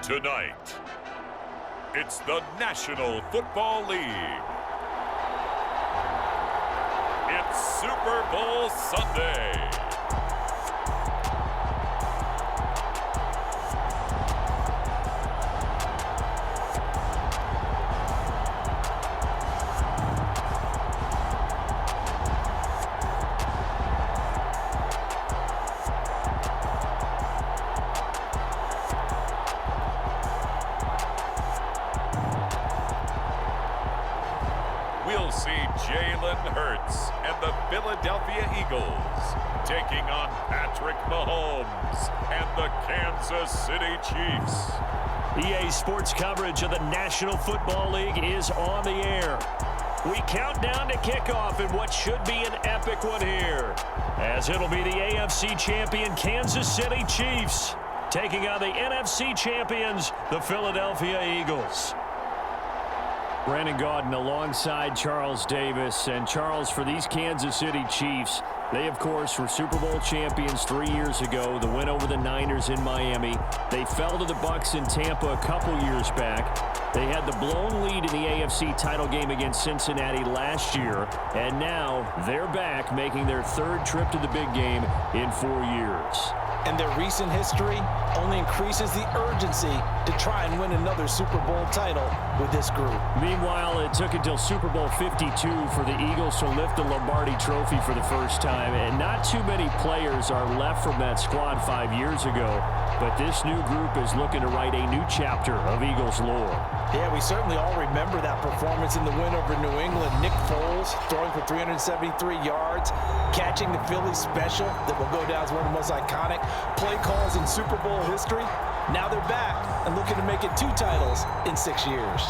Tonight, it's the National Football League. It's Super Bowl Sunday. We'll see Jalen Hurts and the Philadelphia Eagles taking on Patrick Mahomes and the Kansas City Chiefs. EA Sports coverage of the National Football League is on the air. We count down to kickoff in what should be an epic one here, as it'll be the AFC champion Kansas City Chiefs taking on the NFC champions, the Philadelphia Eagles. Brandon Gaudin alongside Charles Davis. And Charles, for these Kansas City Chiefs, they, of course, were Super Bowl champions 3 years ago. The win over the Niners in Miami. They fell to the Bucs in Tampa a couple years back. They had the blown lead in the AFC title game against Cincinnati last year. And now they're back, making their third trip to the big game in 4 years. And their recent history only increases the urgency to try and win another Super Bowl title with this group. Meanwhile, it took until Super Bowl 52 for the Eagles to lift the Lombardi Trophy for the first time, and not too many players are left from that squad 5 years ago, but this new group is looking to write a new chapter of Eagles lore. Yeah, we certainly all remember that performance in the win over New England. Nick Foles throwing for 373 yards, catching the Philly special that will go down as one of the most iconic play calls in Super Bowl history. Now they're back and looking to make it 2 titles in 6 years.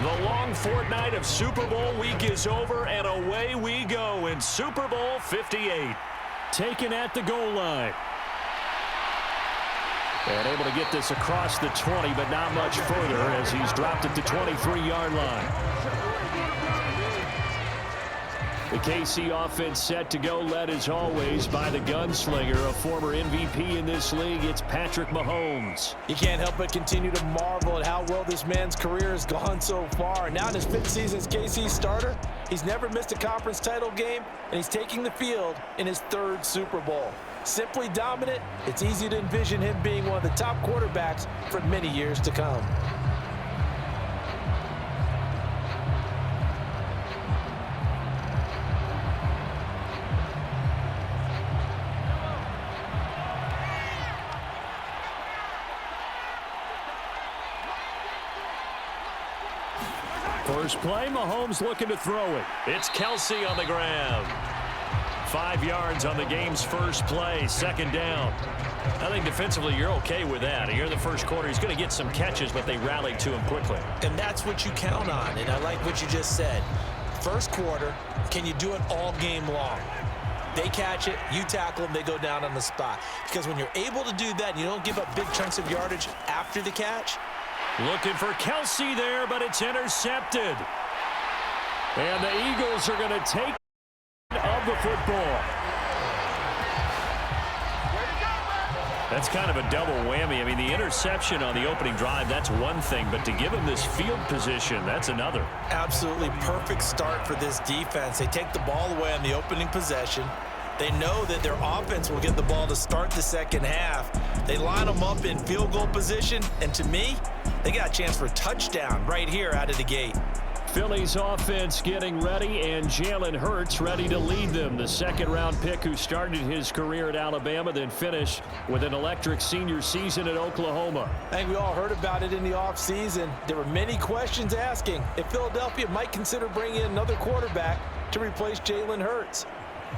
The long fortnight of Super Bowl week is over, and away we go in Super Bowl 58. Taken at the goal line. And able to get this across the 20, but not much further as he's dropped at the 23-yard line. The KC offense set to go, led as always by the gunslinger, a former MVP in this league. It's Patrick Mahomes. You can't help but continue to marvel at how well this man's career has gone so far. Now in his 5th season as KC starter, he's never missed a conference title game, and he's taking the field in his 3rd Super Bowl. Simply dominant, it's easy to envision him being one of the top quarterbacks for many years to come. First play, Mahomes looking to throw it. It's Kelsey on the ground. 5 yards on the game's first play, 2nd down. I think defensively you're okay with that. Here in the first quarter, he's going to get some catches, but they rallied to him quickly. And that's what you count on, and I like what you just said. First quarter, can you do it all game long? They catch it, you tackle them, they go down on the spot. Because when you're able to do that and you don't give up big chunks of yardage after the catch. Looking for Kelsey there, but it's intercepted. And the Eagles are going to take of the football. That's kind of a double whammy. I mean, the interception on the opening drive, that's one thing, but to give him this field position, that's another. Absolutely perfect start for this defense. They take the ball away on the opening possession. They know that their offense will get the ball to start the second half. They line them up in field goal position, and to me, they got a chance for a touchdown right here out of the gate. Philly's offense getting ready, and Jalen Hurts ready to lead them. The second-round pick who started his career at Alabama, then finished with an electric senior season at Oklahoma. I think we all heard about it in the offseason. There were many questions asking if Philadelphia might consider bringing in another quarterback to replace Jalen Hurts.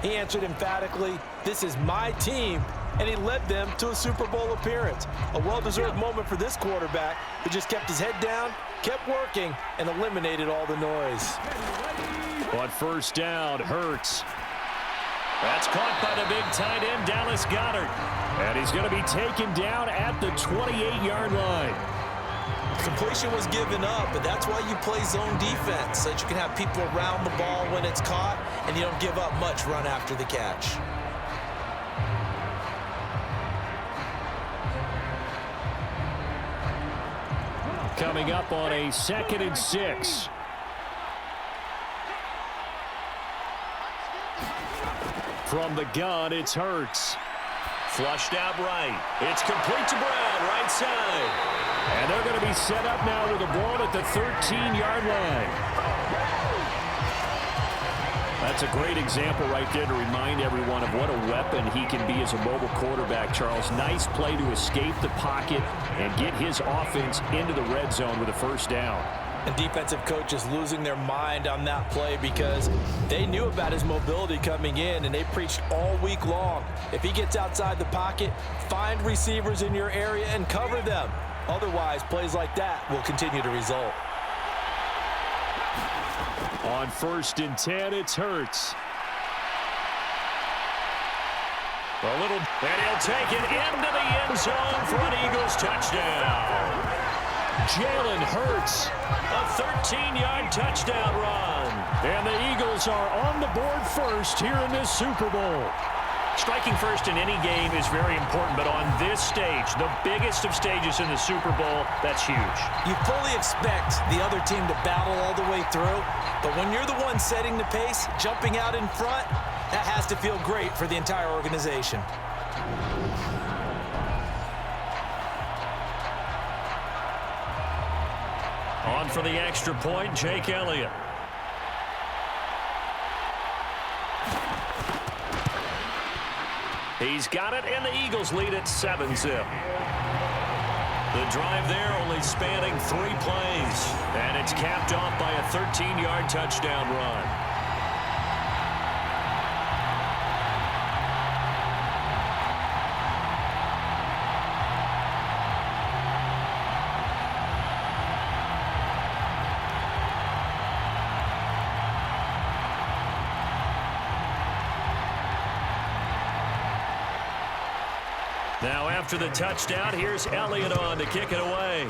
He answered emphatically, "This is my team," and he led them to a Super Bowl appearance. A well-deserved moment for this quarterback who just kept his head down, kept working, and eliminated all the noise. On first down, Hurts. That's caught by the big tight end, Dallas Goedert. And he's going to be taken down at the 28-yard line. Completion was given up, but that's why you play zone defense, so that you can have people around the ball when it's caught, and you don't give up much run after the catch. Coming up on a 2nd and 6. From the gun, it's Hurts. Flushed out right. It's complete to Brown, right side. And they're going to be set up now with the ball at the 13-yard line. That's a great example right there to remind everyone of what a weapon he can be as a mobile quarterback, Charles. Nice play to escape the pocket and get his offense into the red zone with a first down. And defensive coaches losing their mind on that play because they knew about his mobility coming in, and they preached all week long. If he gets outside the pocket, find receivers in your area and cover them. Otherwise, plays like that will continue to result. On 1st and 10, it's Hurts. And he'll take it into the end zone for an Eagles touchdown. Jalen Hurts, a 13-yard touchdown run. And the Eagles are on the board first here in this Super Bowl. Striking first in any game is very important, but on this stage, the biggest of stages in the Super Bowl, that's huge. You fully expect the other team to battle all the way through, but when you're the one setting the pace, jumping out in front, that has to feel great for the entire organization. On for the extra point, Jake Elliott. He's got it, and the Eagles lead at 7-zip. The drive there only spanning 3 plays, and it's capped off by a 13-yard touchdown run. Now after the touchdown, here's Elliott on to kick it away.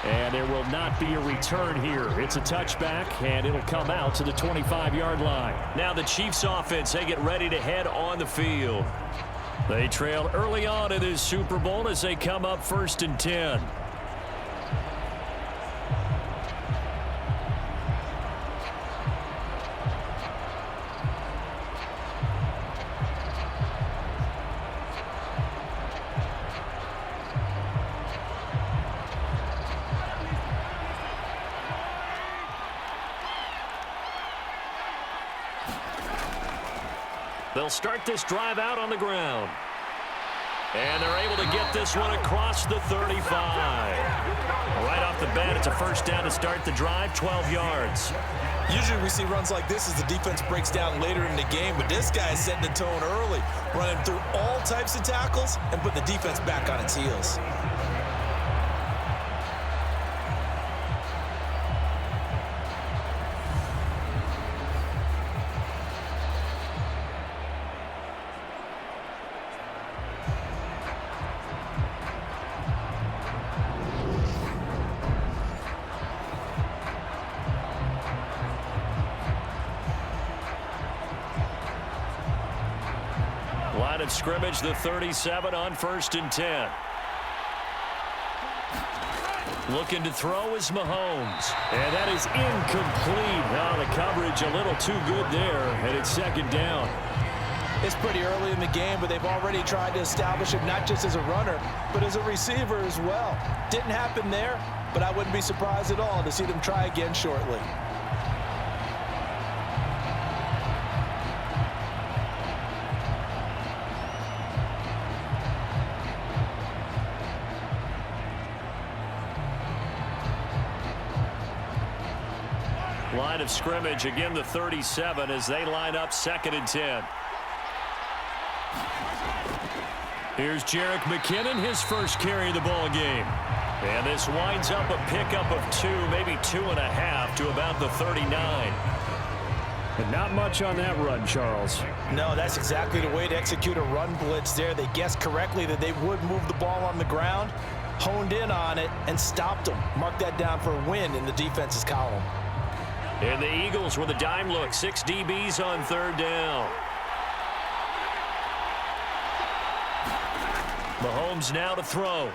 And there will not be a return here. It's a touchback, and it'll come out to the 25-yard line. Now the Chiefs offense, they get ready to head on the field. They trail early on in this Super Bowl as they come up 1st and 10. They'll start this drive out on the ground. And they're able to get this one across the 35. Right off the bat, it's a first down to start the drive, 12 yards. Usually we see runs like this as the defense breaks down later in the game, but this guy is setting the tone early, running through all types of tackles and putting the defense back on its heels. Line of scrimmage, the 37 on 1st and 10. Looking to throw is Mahomes. And that is incomplete. Now the coverage a little too good there, and it's 2nd down. It's pretty early in the game, but they've already tried to establish him not just as a runner, but as a receiver as well. Didn't happen there, but I wouldn't be surprised at all to see them try again shortly. Line of scrimmage, again the 37 as they line up 2nd and 10. Here's Jerick McKinnon, his first carry of the ball game. And this winds up a pickup of 2, maybe 2.5 to about the 39. And not much on that run, Charles. No, that's exactly the way to execute a run blitz there. They guessed correctly that they would move the ball on the ground, honed in on it, and stopped them. Mark that down for a win in the defense's column. And the Eagles with a dime look, 6 DBs on 3rd down. Mahomes now to throw.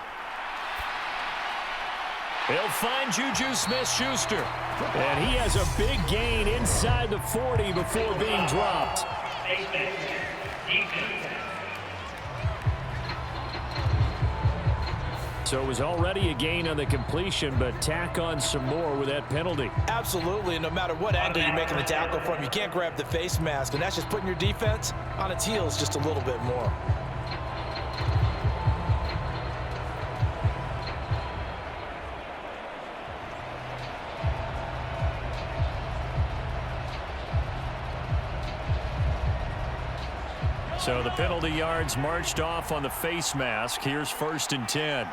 He'll find Juju Smith-Schuster. And he has a big gain inside the 40 before being dropped. So it was already a gain on the completion, but tack on some more with that penalty. Absolutely, and no matter what angle you're making the tackle from, you can't grab the face mask, and that's just putting your defense on its heels just a little bit more. So the penalty yards marched off on the face mask. Here's 1st and 10.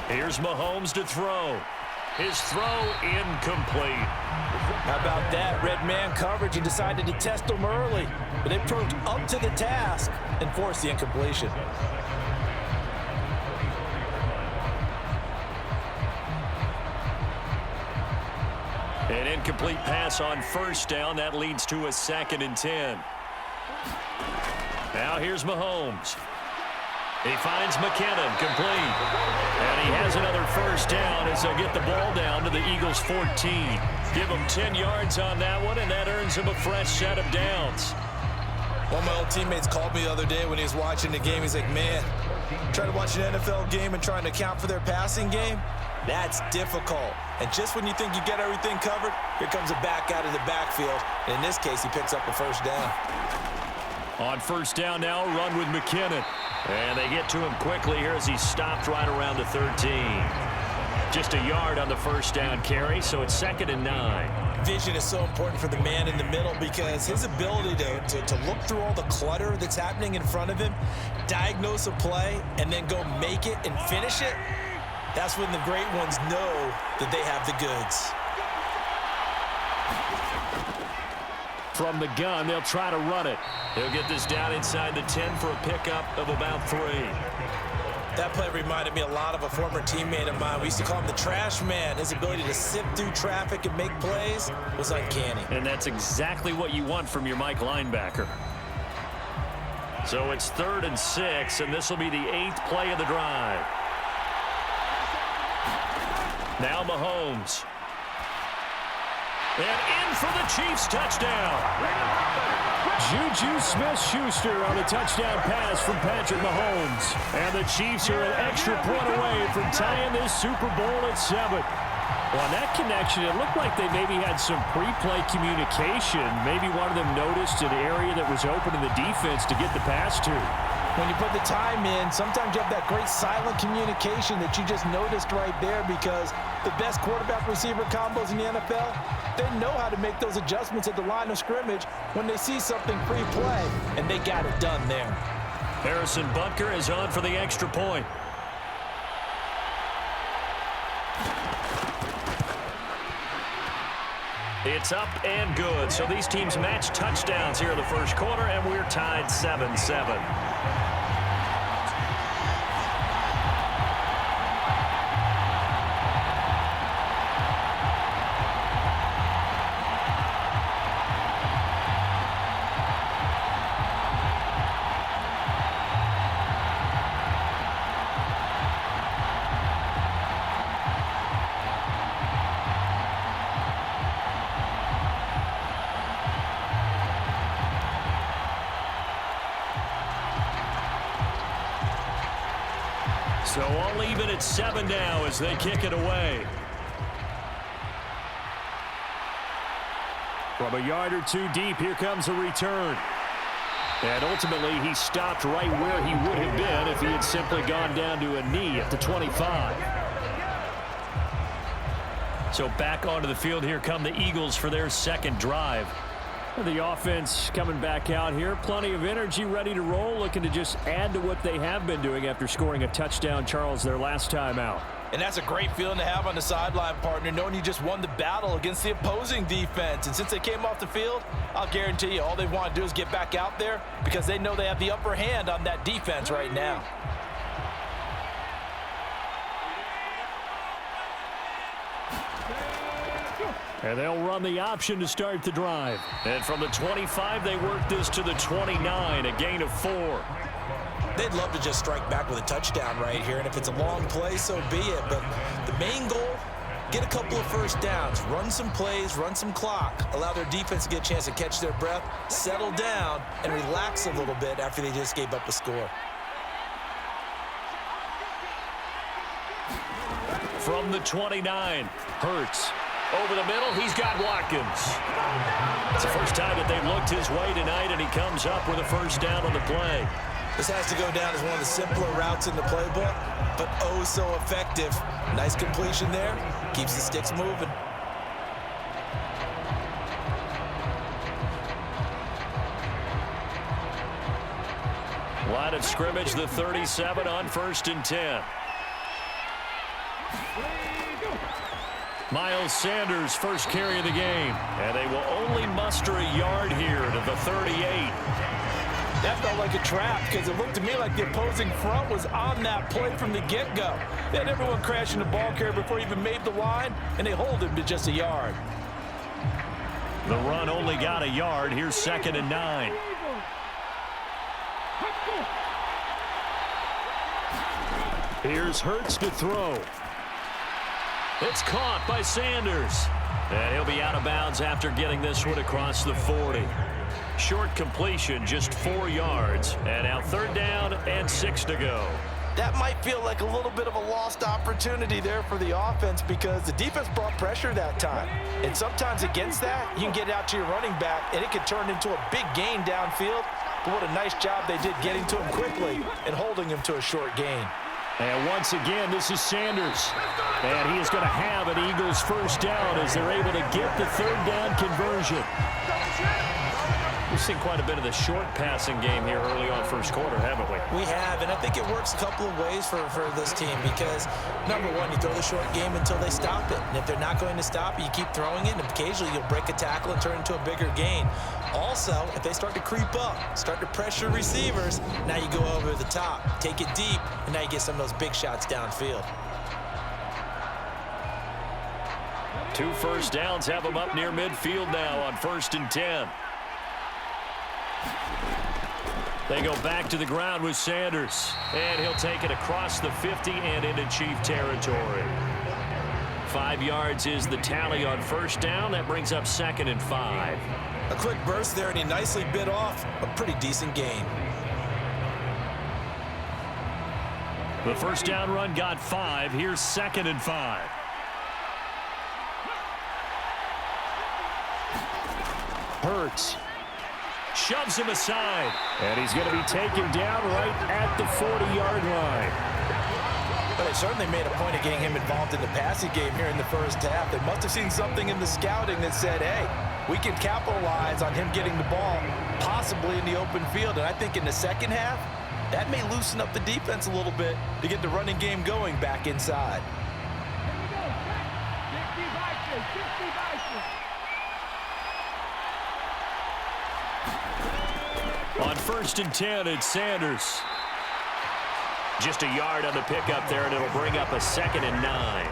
Here's Mahomes to throw. His throw incomplete. How about that? Red man coverage and decided to test them early. But they proved up to the task and forced the incompletion. An incomplete pass on 1st down. That leads to a 2nd and 10. Now here's Mahomes. He finds McKinnon, complete. And he has another 1st down as they'll get the ball down to the Eagles' 14. Give him 10 yards on that one, and that earns him a fresh set of downs. One of my old teammates called me the other day when he was watching the game. He's like, man, trying to watch an NFL game and trying to account for their passing game, that's difficult. And just when you think you get everything covered, here comes a back out of the backfield. And in this case, he picks up a 1st down. On 1st down now, run with McKinnon. And they get to him quickly here as he stopped right around the 13. Just a yard on the 1st down carry, so it's 2nd and 9. Vision is so important for the man in the middle because his ability to look through all the clutter that's happening in front of him, diagnose a play, and then go make it and finish it, that's when the great ones know that they have the goods. From the gun, they'll try to run it. He'll get this down inside the 10 for a pickup of about 3. That play reminded me a lot of a former teammate of mine. We used to call him the trash man. His ability to sift through traffic and make plays was uncanny. And that's exactly what you want from your Mike linebacker. So it's 3rd and 6, and this will be the 8th play of the drive. Now Mahomes. And in for the Chiefs touchdown. Juju Smith-Schuster on a touchdown pass from Patrick Mahomes. And the Chiefs are an extra point away from tying this Super Bowl at 7. Well, on that connection, it looked like they maybe had some pre-play communication. Maybe one of them noticed an area that was open in the defense to get the pass to. When you put the time in, sometimes you have that great silent communication that you just noticed right there because the best quarterback-receiver combos in the NFL, they know how to make those adjustments at the line of scrimmage when they see something pre-play, and they got it done there. Harrison Butker is on for the extra point. It's up and good. So these teams match touchdowns here in the first quarter, and we're tied 7-7. So all even at 7 now as they kick it away. From a yard or two deep, here comes a return. And ultimately, he stopped right where he would have been if he had simply gone down to a knee at the 25. So back onto the field, here come the Eagles for their second drive. The offense coming back out here. Plenty of energy, ready to roll, looking to just add to what they have been doing after scoring a touchdown, Charles, their last time out. And that's a great feeling to have on the sideline, partner, knowing you just won the battle against the opposing defense. And since they came off the field, I'll guarantee you all they want to do is get back out there because they know they have the upper hand on that defense right now. And they'll run the option to start the drive. And from the 25, they work this to the 29, a gain of 4. They'd love to just strike back with a touchdown right here, and if it's a long play, so be it. But the main goal, get a couple of first downs, run some plays, run some clock, allow their defense to get a chance to catch their breath, settle down, and relax a little bit after they just gave up a score. From the 29, Hurts. Over the middle, he's got Watkins. It's the first time that they've looked his way tonight, and he comes up with a first down on the play. This has to go down as one of the simpler routes in the playbook, but oh so effective. Nice completion there. Keeps the sticks moving. Line of scrimmage, the 37 on 1st and 10. Miles Sanders, first carry of the game. And they will only muster a yard here to the 38. That felt like a trap because it looked to me like the opposing front was on that play from the get-go. They had everyone crashing the ball carrier before he even made the line, and they hold him to just a yard. The run only got a yard. Here's 2nd and 9. Here's Hurts to throw. It's caught by Sanders. And he'll be out of bounds after getting this one across the 40. Short completion, just 4 yards. And now 3rd down and 6 to go. That might feel like a little bit of a lost opportunity there for the offense because the defense brought pressure that time. And sometimes against that, you can get out to your running back, and it could turn into a big gain downfield. But what a nice job they did getting to him quickly and holding him to a short gain. And once again, this is Sanders. And he is going to have an Eagles first down as they're able to get the 3rd down conversion. We've seen quite a bit of the short passing game here early on first quarter, haven't we? We have, and I think it works a couple of ways for this team because, number one, you throw the short game until they stop it. And if they're not going to stop it, you keep throwing it, and occasionally you'll break a tackle and turn it into a bigger gain. Also, if they start to creep up, start to pressure receivers, now you go over the top, take it deep, and now you get some of those big shots downfield. 2 first downs have them up near midfield now on 1st and 10. They go back to the ground with Sanders, and he'll take it across the 50 and into Chief territory. 5 yards is the tally on 1st down. That brings up 2nd and 5. A quick burst there, and he nicely bit off a pretty decent gain. The first down run got 5. Here's 2nd and 5. Hurts. Shoves him aside. And he's going to be taken down right at the 40-yard line. But they certainly made a point of getting him involved in the passing game here in the first half. They must have seen something in the scouting that said, hey, we can capitalize on him getting the ball, possibly in the open field. And I think in the second half, that may loosen up the defense a little bit to get the running game going back inside. On 1st and 10, it's Sanders. Just a yard on the pickup there, and it'll bring up a 2nd and 9.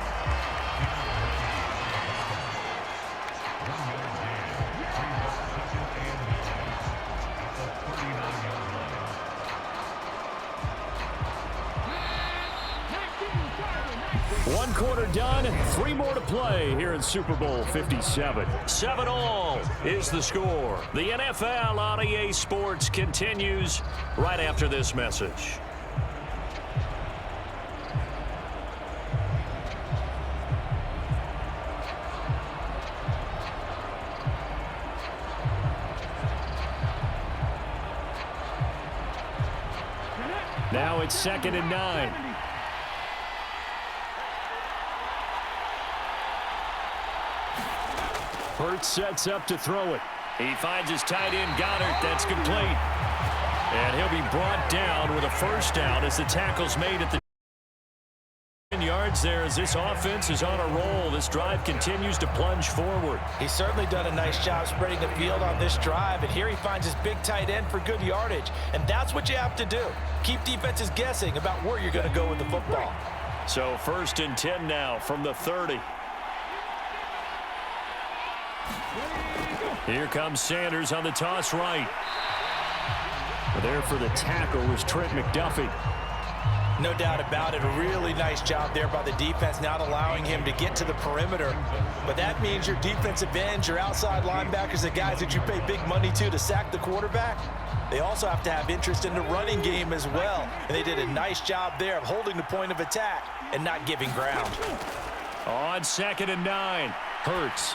One quarter done, 3 more to play here in Super Bowl 57. 7-all is the score. The NFL on EA Sports continues right after this message. Now it's 2nd and 9. Hurts sets up to throw it. He finds his tight end, Goddard. That's complete. And he'll be brought down with a first down as the tackle's made at the 10 yards there as this offense is on a roll. This drive continues to plunge forward. He's certainly done a nice job spreading the field on this drive, and here he finds his big tight end for good yardage. And that's what you have to do. Keep defenses guessing about where you're going to go with the football. So 1st and 10 now from the 30. Here comes Sanders on the toss right. There for the tackle was Trent McDuffie. No doubt about it. A really nice job there by the defense, not allowing him to get to the perimeter. But that means your defensive ends, your outside linebackers, the guys that you pay big money to sack the quarterback, they also have to have interest in the running game as well. And they did a nice job there of holding the point of attack and not giving ground. On 2nd and 9, Hurts.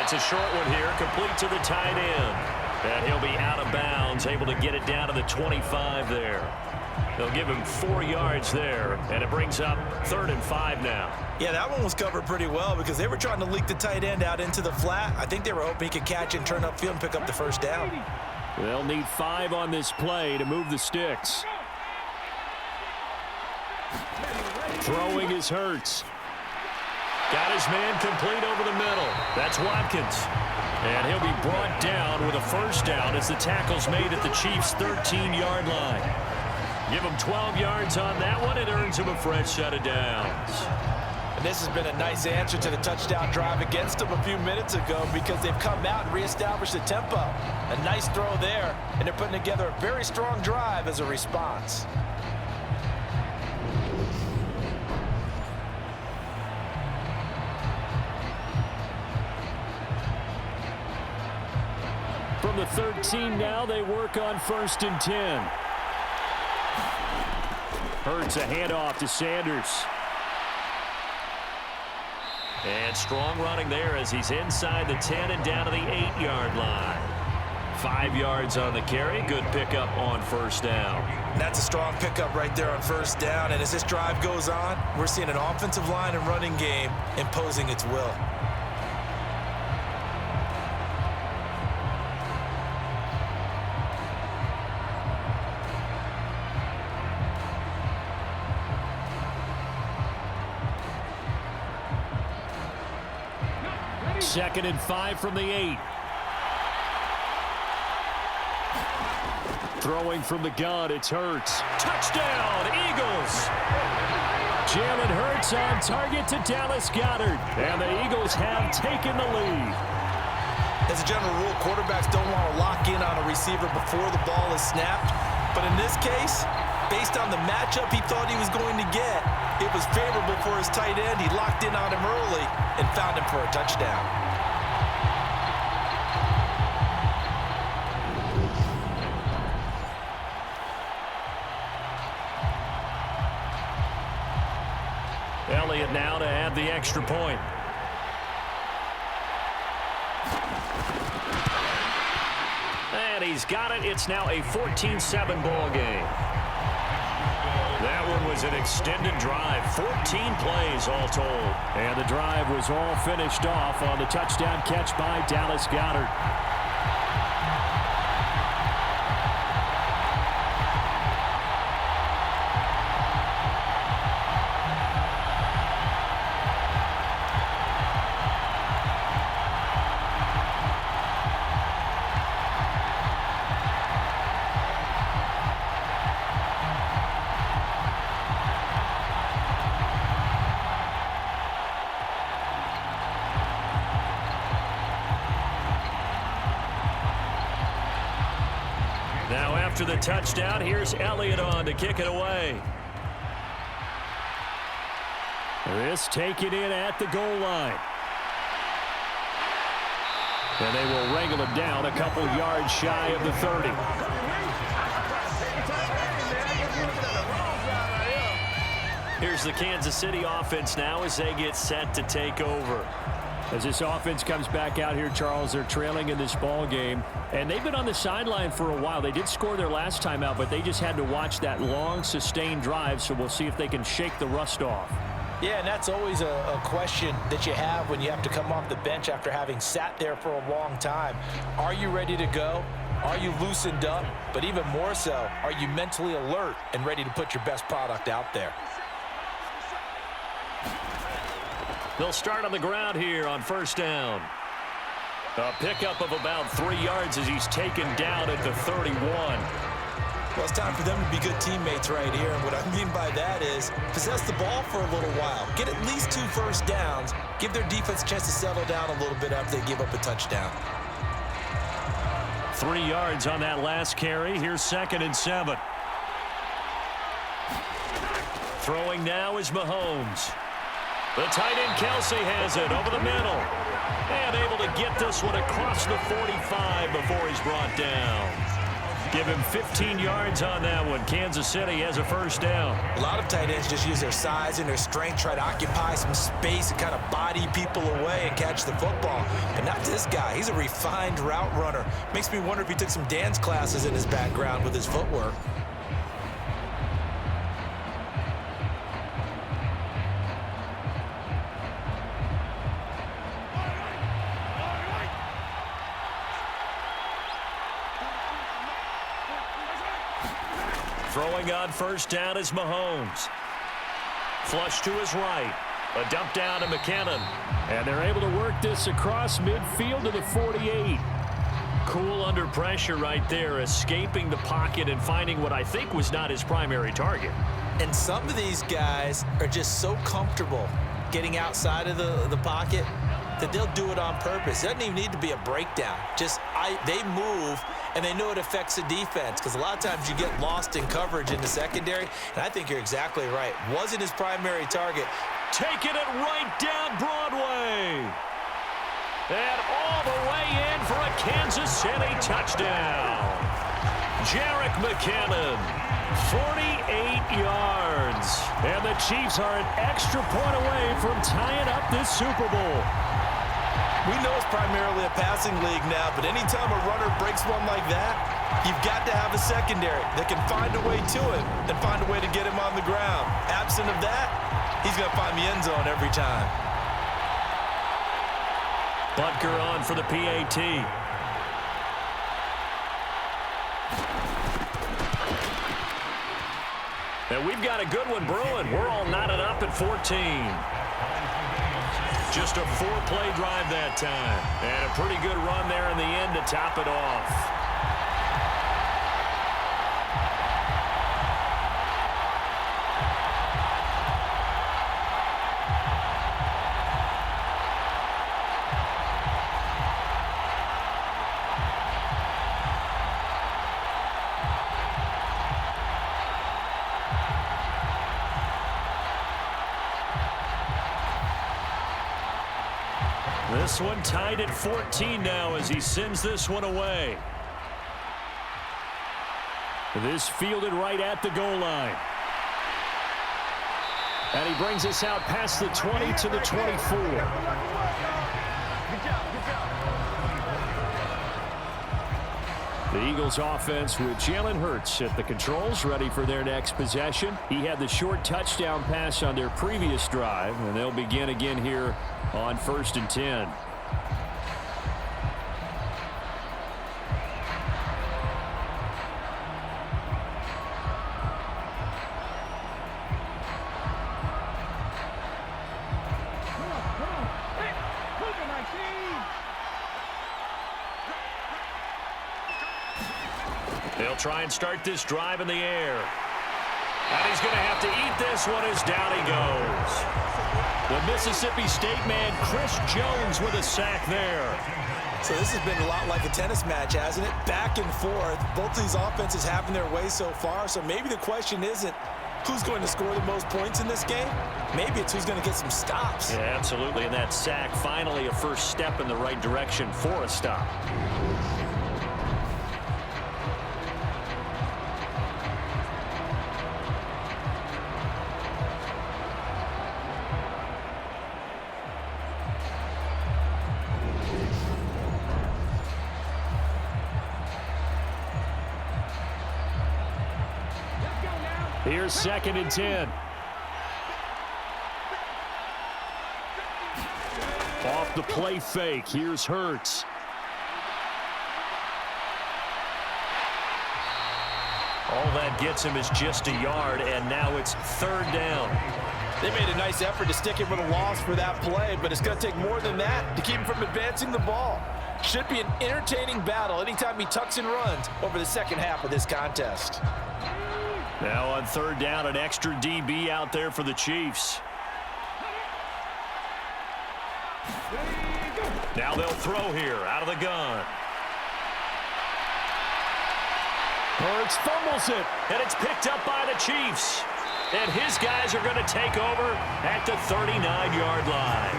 It's a short one here, complete to the tight end. And he'll be out of bounds, able to get it down to the 25 there. They'll give him 4 yards there, and it brings up 3rd and 5 now. Yeah, that one was covered pretty well because they were trying to leak the tight end out into the flat. I think they were hoping he could catch and turn upfield and pick up the first down. They'll need 5 on this play to move the sticks. Throwing is Hurts. Got his man complete over the middle. That's Watkins. And he'll be brought down with a first down as the tackle's made at the Chiefs' 13-yard line. Give him 12 yards on that one. It earns him a fresh set of downs. And this has been a nice answer to the touchdown drive against them a few minutes ago because they've come out and reestablished the tempo. A nice throw there, and they're putting together a very strong drive as a response. From the 13 now, they work on 1st and 10. Hurts a handoff to Sanders. And strong running there as he's inside the 10 and down to the 8-yard line. 5 yards on the carry. Good pickup on first down. That's a strong pickup right there on first down. And as this drive goes on, we're seeing an offensive line and running game imposing its will. Second and 5 from the 8. Throwing from the gun, it's Hurts. Touchdown, Eagles! Jalen Hurts on target to Dallas Goedert. And the Eagles have taken the lead. As a general rule, quarterbacks don't want to lock in on a receiver before the ball is snapped. But in this case, based on the matchup he thought he was going to get, it was favorable for his tight end. He locked in on him early and found him for a touchdown. Elliott now to add the extra point. And he's got it. It's now a 14-7 ball game. That one was an extended drive. 14 plays all told. And the drive was all finished off on the touchdown catch by Dallas Goedert. Now after the touchdown, here's Elliott on to kick it away. This taken in at the goal line. And they will wrangle him down a couple yards shy of the 30. Here's the Kansas City offense now as they get set to take over. As this offense comes back out here, Charles, they're trailing in this ball game, and they've been on the sideline for a while. They did score their last time out, but they just had to watch that long, sustained drive, so we'll see if they can shake the rust off. Yeah, and that's always a question that you have when you have to come off the bench after having sat there for a long time. Are you ready to go? Are you loosened up? But even more so, are you mentally alert and ready to put your best product out there? They'll start on the ground here on first down. A pickup of about 3 yards as he's taken down at the 31. Well, it's time for them to be good teammates right here. And what I mean by that is possess the ball for a little while. Get at least 2 first downs. Give their defense a chance to settle down a little bit after they give up a touchdown. 3 yards on that last carry. Here's 2nd and 7. Throwing now is Mahomes. The tight end Kelsey has it over the middle. And able to get this one across the 45 before he's brought down. Give him 15 yards on that one. Kansas City has a first down. A lot of tight ends just use their size and their strength, try to occupy some space and kind of body people away and catch the football. But not this guy. He's a refined route runner. Makes me wonder if he took some dance classes in his background with his footwork. Throwing on first down is Mahomes. Flush to his right. A dump down to McKinnon. And they're able to work this across midfield to the 48. Cool under pressure right there, escaping the pocket and finding what I think was not his primary target. And some of these guys are just so comfortable getting outside of the pocket that they'll do it on purpose. It doesn't even need to be a breakdown. They move, and they know it affects the defense because a lot of times you get lost in coverage in the secondary, and I think you're exactly right. Wasn't his primary target. Taking it right down Broadway. And all the way in for a Kansas City touchdown. Jerick McKinnon, 48 yards. And the Chiefs are an extra point away from tying up this Super Bowl. We know it's primarily a passing league now, but anytime a runner breaks one like that, you've got to have a secondary that can find a way to him and find a way to get him on the ground. Absent of that, he's going to find the end zone every time. Butker on for the PAT. And we've got a good one brewing. We're all knotted up at 14. Just a 4-play drive that time. And a pretty good run there in the end to top it off. This one tied at 14 now as he sends this one away. This fielded right at the goal line. And he brings us out past the 20 to the 24. The Eagles offense with Jalen Hurts at the controls, ready for their next possession. He had the short touchdown pass on their previous drive, and they'll begin again here on 1st and 10. They'll try and start this drive in the air. And he's going to have to eat this one as down he goes. The Mississippi State man, Chris Jones, with a sack there. So this has been a lot like a tennis match, hasn't it? Back and forth. Both these offenses having their way so far. So maybe the question isn't who's going to score the most points in this game. Maybe it's who's going to get some stops. Yeah, absolutely. And that sack, finally a first step in the right direction for a stop. Here's 2nd and 10. Off the play fake. Here's Hurts. All that gets him is just a yard, and now it's 3rd down. They made a nice effort to stick him with a loss for that play, but it's going to take more than that to keep him from advancing the ball. Should be an entertaining battle anytime he tucks and runs over the second half of this contest. Now on 3rd down, an extra DB out there for the Chiefs. Now they'll throw here out of the gun. Hurts fumbles it. And it's picked up by the Chiefs. And his guys are going to take over at the 39-yard line.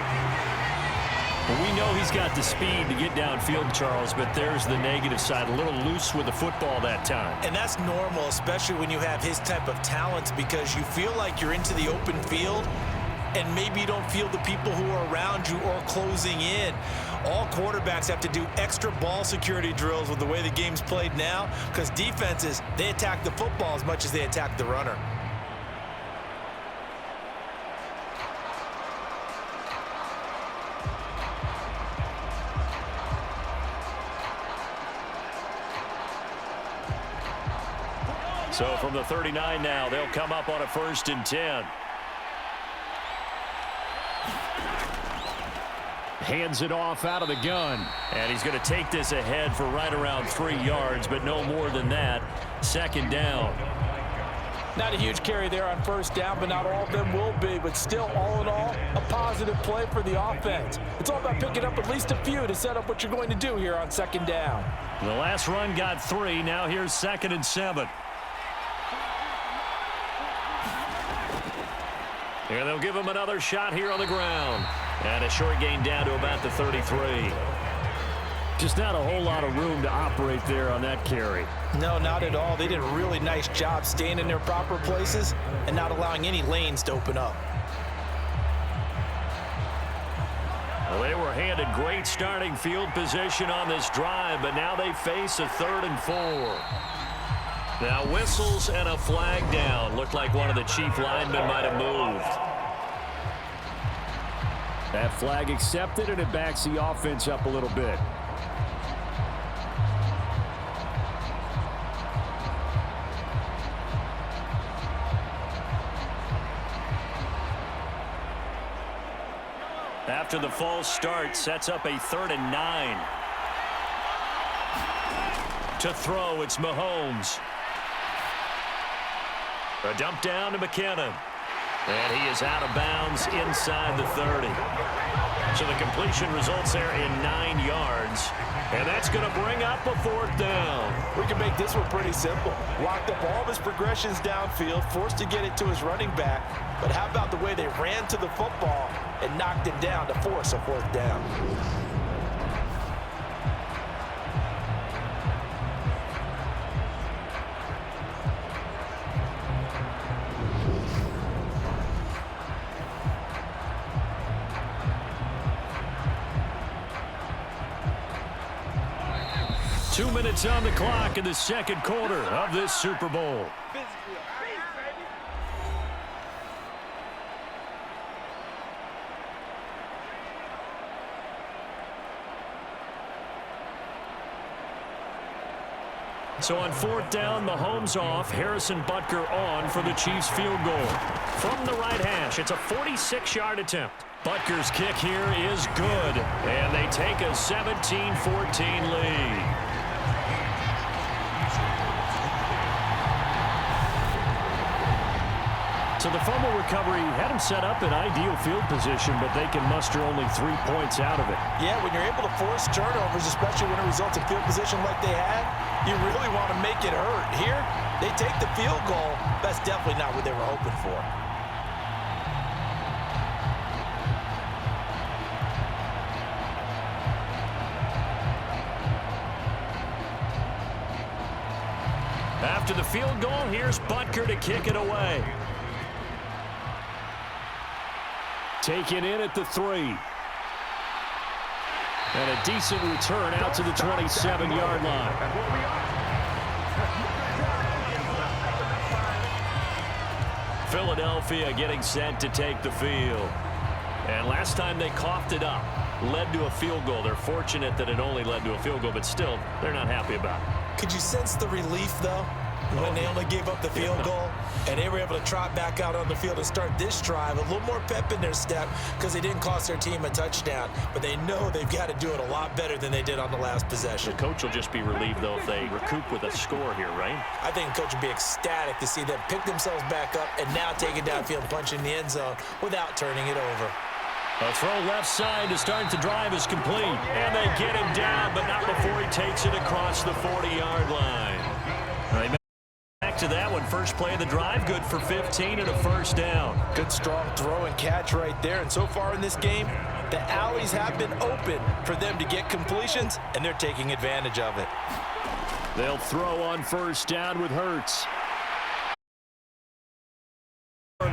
Well, we know he's got the speed to get downfield, Charles, but there's the negative side. A little loose with the football that time. And that's normal, especially when you have his type of talents, because you feel like you're into the open field and maybe you don't feel the people who are around you or closing in. All quarterbacks have to do extra ball security drills with the way the game's played now, because defenses, they attack the football as much as they attack the runner. So from the 39 now, they'll come up on a 1st and 10. Hands it off out of the gun. And he's going to take this ahead for right around 3 yards, but no more than that. 2nd down. Not a huge carry there on 1st down, but not all of them will be. But still, all in all, a positive play for the offense. It's all about picking up at least a few to set up what you're going to do here on 2nd down. The last run got 3. Now here's 2nd and 7. Here they'll give him another shot here on the ground. And a short gain down to about the 33. Just not a whole lot of room to operate there on that carry. No, not at all. They did a really nice job staying in their proper places and not allowing any lanes to open up. Well, they were handed great starting field position on this drive, but now they face a 3rd and 4. Now whistles and a flag down. Looked like one of the Chief linemen might have moved. That flag accepted, and it backs the offense up a little bit. After the false start, sets up a 3rd and 9. To throw, it's Mahomes. A dump down to McKinnon. And he is out of bounds inside the 30. So the completion results there in 9 yards. And that's going to bring up a 4th down. We can make this one pretty simple. Locked up all of his progressions downfield, forced to get it to his running back. But how about the way they ran to the football and knocked it down to force a 4th down? 2 minutes on the clock in the 2nd quarter of this Super Bowl. So on 4th down, Mahomes off, Harrison Butker on for the Chiefs field goal. From the right hash, it's a 46-yard attempt. Butker's kick here is good, and they take a 17-14 lead. So the fumble recovery had him set up in ideal field position, but they can muster only 3 points out of it. Yeah, when you're able to force turnovers, especially when it results in field position like they had, you really want to make it hurt. Here, they take the field goal. That's definitely not what they were hoping for. After the field goal, here's Butker to kick it away. Taken in at the 3. And a decent return out to the 27-yard line. Philadelphia getting set to take the field. And last time they coughed it up, led to a field goal. They're fortunate that it only led to a field goal, but still, they're not happy about it. Could you sense the relief, though, when they only gave up the field goal and they were able to trot back out on the field and start this drive? A little more pep in their step because they didn't cost their team a touchdown, but they know they've got to do it a lot better than they did on the last possession. The coach will just be relieved, though, if they recoup with a score here, right? I think the coach would be ecstatic to see them pick themselves back up and now take it downfield, punch in the end zone without turning it over. A throw left side to start the drive is complete. And they get him down, but not before he takes it across the 40-yard line. They back to that one. First play of the drive, good for 15 and a first down. Good strong throw and catch right there. And so far in this game, the alleys have been open for them to get completions, and they're taking advantage of it. They'll throw on first down with Hurts.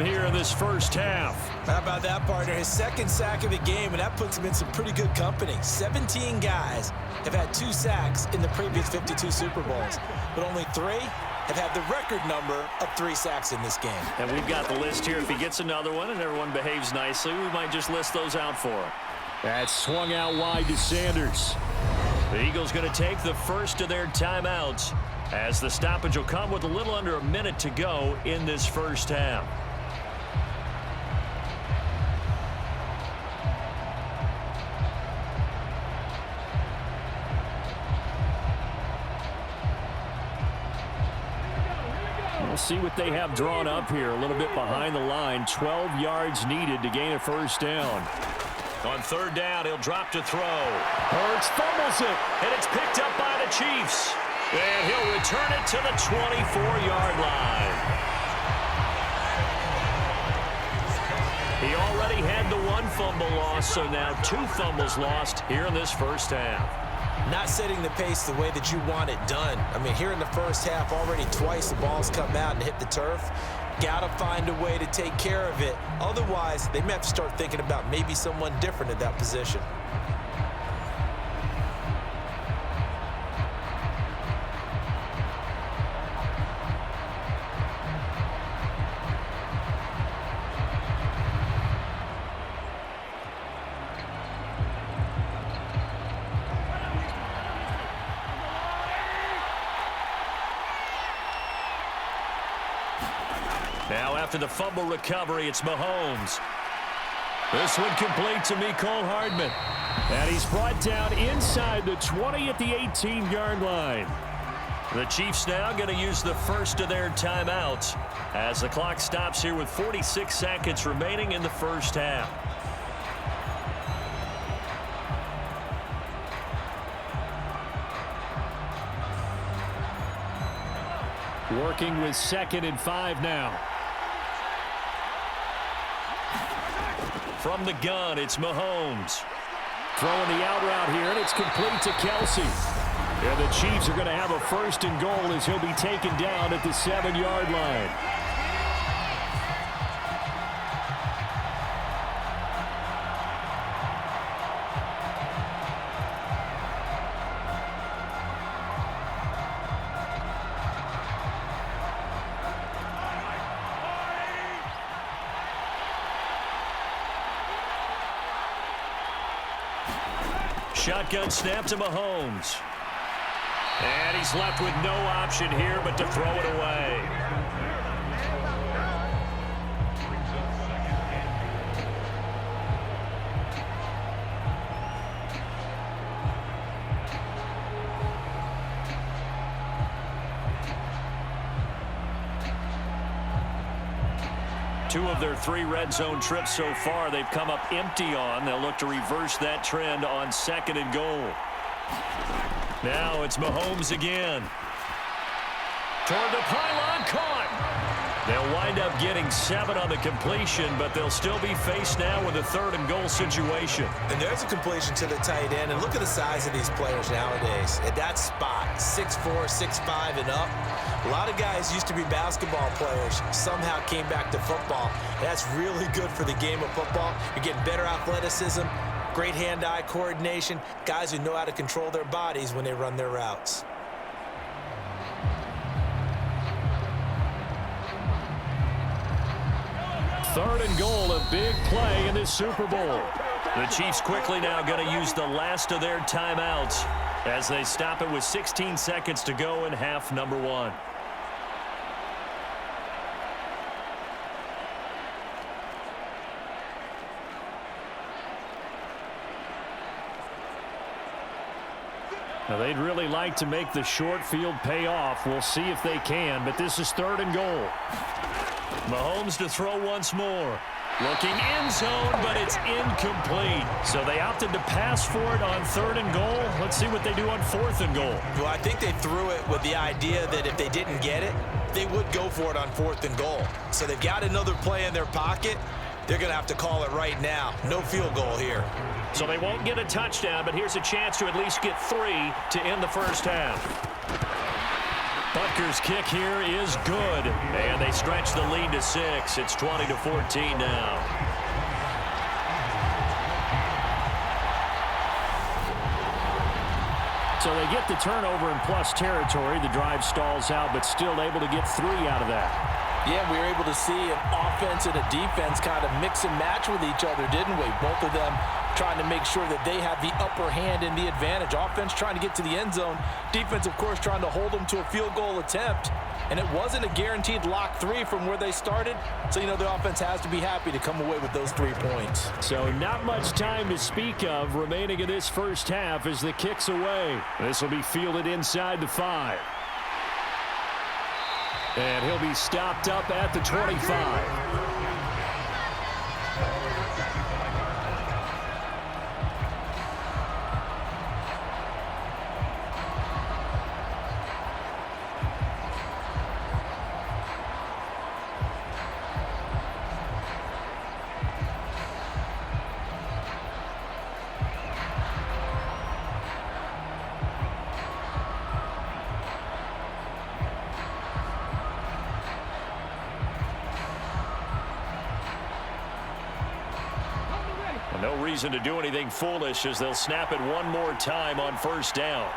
Here in this first half. How about that, partner? His second sack of the game, and that puts him in some pretty good company. 17 guys have had 2 sacks in the previous 52 Super Bowls, but only 3 have had the record number of 3 sacks in this game. And we've got the list here. If he gets another one and everyone behaves nicely, we might just list those out for him. That's swung out wide to Sanders. The Eagles going to take the first of their timeouts as the stoppage will come with a little under a minute to go in this first half. We'll see what they have drawn up here. A little bit behind the line. 12 yards needed to gain a first down. On third down, he'll drop to throw. Hurts fumbles it. And it's picked up by the Chiefs. And he'll return it to the 24-yard line. He already had the 1 fumble loss, so now 2 fumbles lost here in this first half. Not setting the pace the way that you want it done. I mean, here in the first half, already twice the ball's come out and hit the turf. Got to find a way to take care of it. Otherwise, they may have to start thinking about maybe someone different at that position. Now after the fumble recovery, it's Mahomes. This one complete to Mecole Hardman. And he's brought down inside the 20 at the 18-yard line. The Chiefs now going to use the first of their timeouts as the clock stops here with 46 seconds remaining in the first half. Working with 2nd and 5 now. From the gun, it's Mahomes. Throwing the out route here, and it's complete to Kelsey. And the Chiefs are going to have a 1st and goal as he'll be taken down at the 7-yard line. Shotgun snap to Mahomes. And he's left with no option here but to throw it away. Two of their 3 red zone trips so far, they've come up empty on. They'll look to reverse that trend on 2nd and goal. Now it's Mahomes again. Toward the pylon, caught. They'll wind up getting 7 on the completion, but they'll still be faced now with a 3rd and goal situation. And there's a completion to the tight end. And look at the size of these players nowadays. At that spot, 6'4", 6'5", and up. A lot of guys used to be basketball players, somehow came back to football. That's really good for the game of football. You're getting better athleticism, great hand-eye coordination, guys who know how to control their bodies when they run their routes. 3rd and goal, a big play in this Super Bowl. The Chiefs quickly now going to use the last of their timeouts as they stop it with 16 seconds to go in half number 1. Now, they'd really like to make the short field pay off. We'll see if they can, but this is 3rd and goal. Mahomes to throw once more. Looking end zone, but it's incomplete. So they opted to pass for it on 3rd and goal. Let's see what they do on 4th and goal. Well, I think they threw it with the idea that if they didn't get it, they would go for it on 4th and goal. So they've got another play in their pocket. They're going to have to call it right now. No field goal here. So they won't get a touchdown, but here's a chance to at least get 3 to end the first half. Butker's kick here is good, and they stretch the lead to 6. It's 20-14 now. So they get the turnover in plus territory. The drive stalls out, but still able to get 3 out of that. Yeah, we were able to see an offense and a defense kind of mix and match with each other, didn't we? Both of them trying to make sure that they have the upper hand and the advantage. Offense trying to get to the end zone. Defense, of course, trying to hold them to a field goal attempt. And it wasn't a guaranteed lock 3 from where they started. So, you know, the offense has to be happy to come away with those 3 points. So not much time to speak of remaining in this first half as the kick's away. This will be fielded inside the 5. And he'll be stopped up at the 25. No reason to do anything foolish as they'll snap it one more time on 1st down.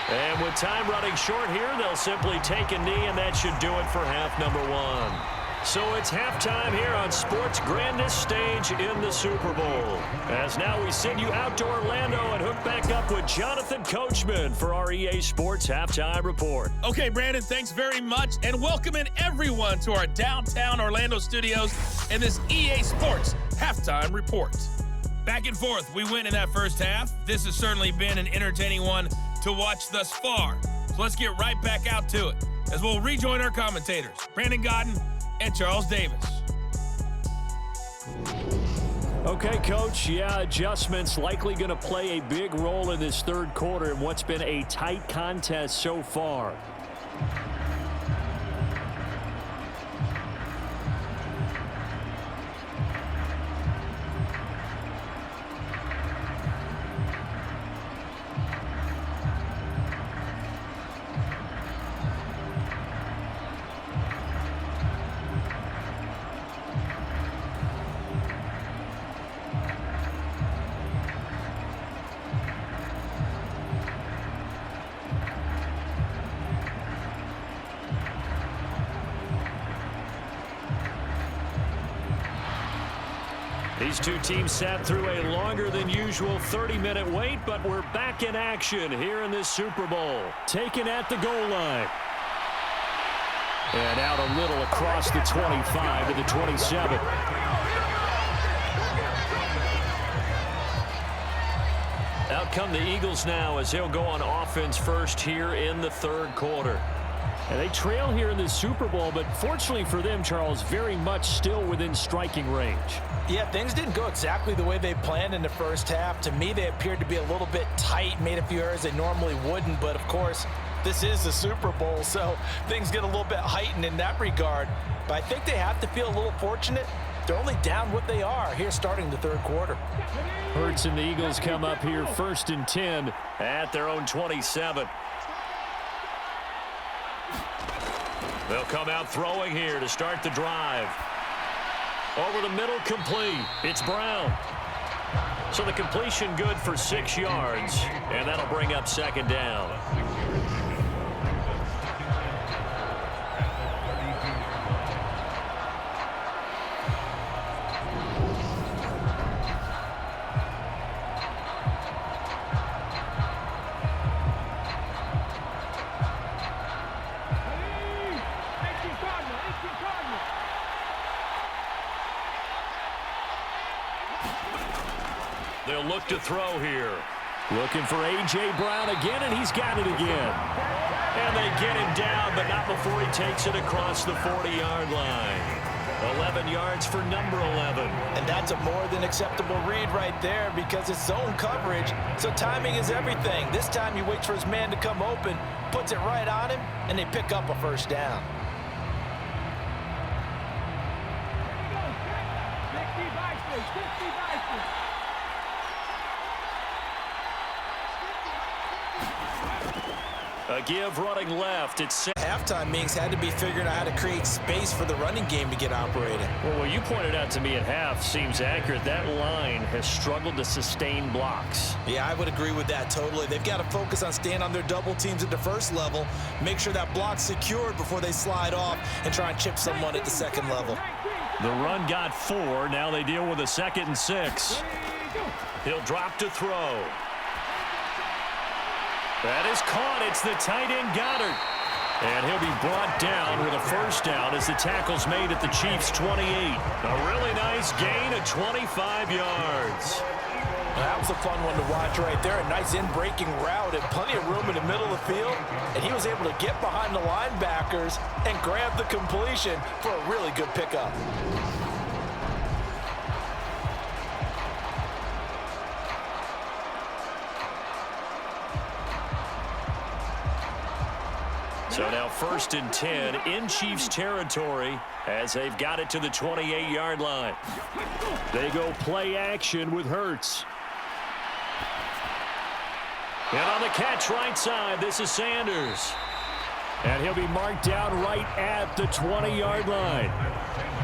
And with time running short here, they'll simply take a knee, and that should do it for half number 1. So it's halftime here on sports' grandest stage in the Super Bowl. As now we send you out to Orlando and hook back up with Jonathan Coachman for our EA Sports Halftime Report. Okay, Brandon, thanks very much, and welcome in everyone to our downtown Orlando studios in this EA Sports Halftime Report. Back and forth, we win in that first half. This has certainly been an entertaining one to watch thus far. So let's get right back out to it as we'll rejoin our commentators, Brandon Godden and Charles Davis. Okay, Coach. Yeah, adjustments likely going to play a big role in this 3rd quarter in what's been a tight contest so far. These two teams sat through a longer than usual 30-minute wait, but we're back in action here in this Super Bowl. Taken at the goal line. And out a little across the 25 to the 27. Out come the Eagles now as they'll go on offense first here in the 3rd quarter. And they trail here in the Super Bowl, but fortunately for them, Charles, very much still within striking range. Yeah, things didn't go exactly the way they planned in the first half. To me, they appeared to be a little bit tight, made a few errors they normally wouldn't, but of course, this is the Super Bowl, so things get a little bit heightened in that regard. But I think they have to feel a little fortunate. They're only down what they are here starting the 3rd quarter. Hurts and the Eagles come up here 1st and 10 at their own 27. They'll come out throwing here to start the drive. Over the middle, complete. It's Brown. So the completion good for 6 yards, and that'll bring up 2nd down. look to throw here. Looking for A.J. Brown again, and he's got it again. And they get him down, but not before he takes it across the 40-yard line. 11 yards for number 11. And that's a more than acceptable read right there because it's zone coverage, so timing is everything. This time he waits for his man to come open, puts it right on him, and they pick up a first down. A give running left. It's halftime means had to be figuring out how to create space for the running game to get operating. Well, what you pointed out to me at half seems accurate. That line has struggled to sustain blocks. Yeah, I would agree with that totally. They've got to focus on staying on their double teams at the first level, make sure that block's secured before they slide off and try and chip someone at the second level. The run got 4. Now they deal with a 2nd and 6. He'll drop to throw. That is caught. It's the tight end Goddard. And he'll be brought down with a first down as the tackle's made at the Chiefs' 28. A really nice gain of 25 yards. That was a fun one to watch right there. A nice in-breaking route and plenty of room in the middle of the field. And he was able to get behind the linebackers and grab the completion for a really good pickup. So now 1st and 10 in Chiefs territory as they've got it to the 28-yard line. They go play action with Hurts. And on the catch right side, this is Sanders. And he'll be marked down right at the 20-yard line.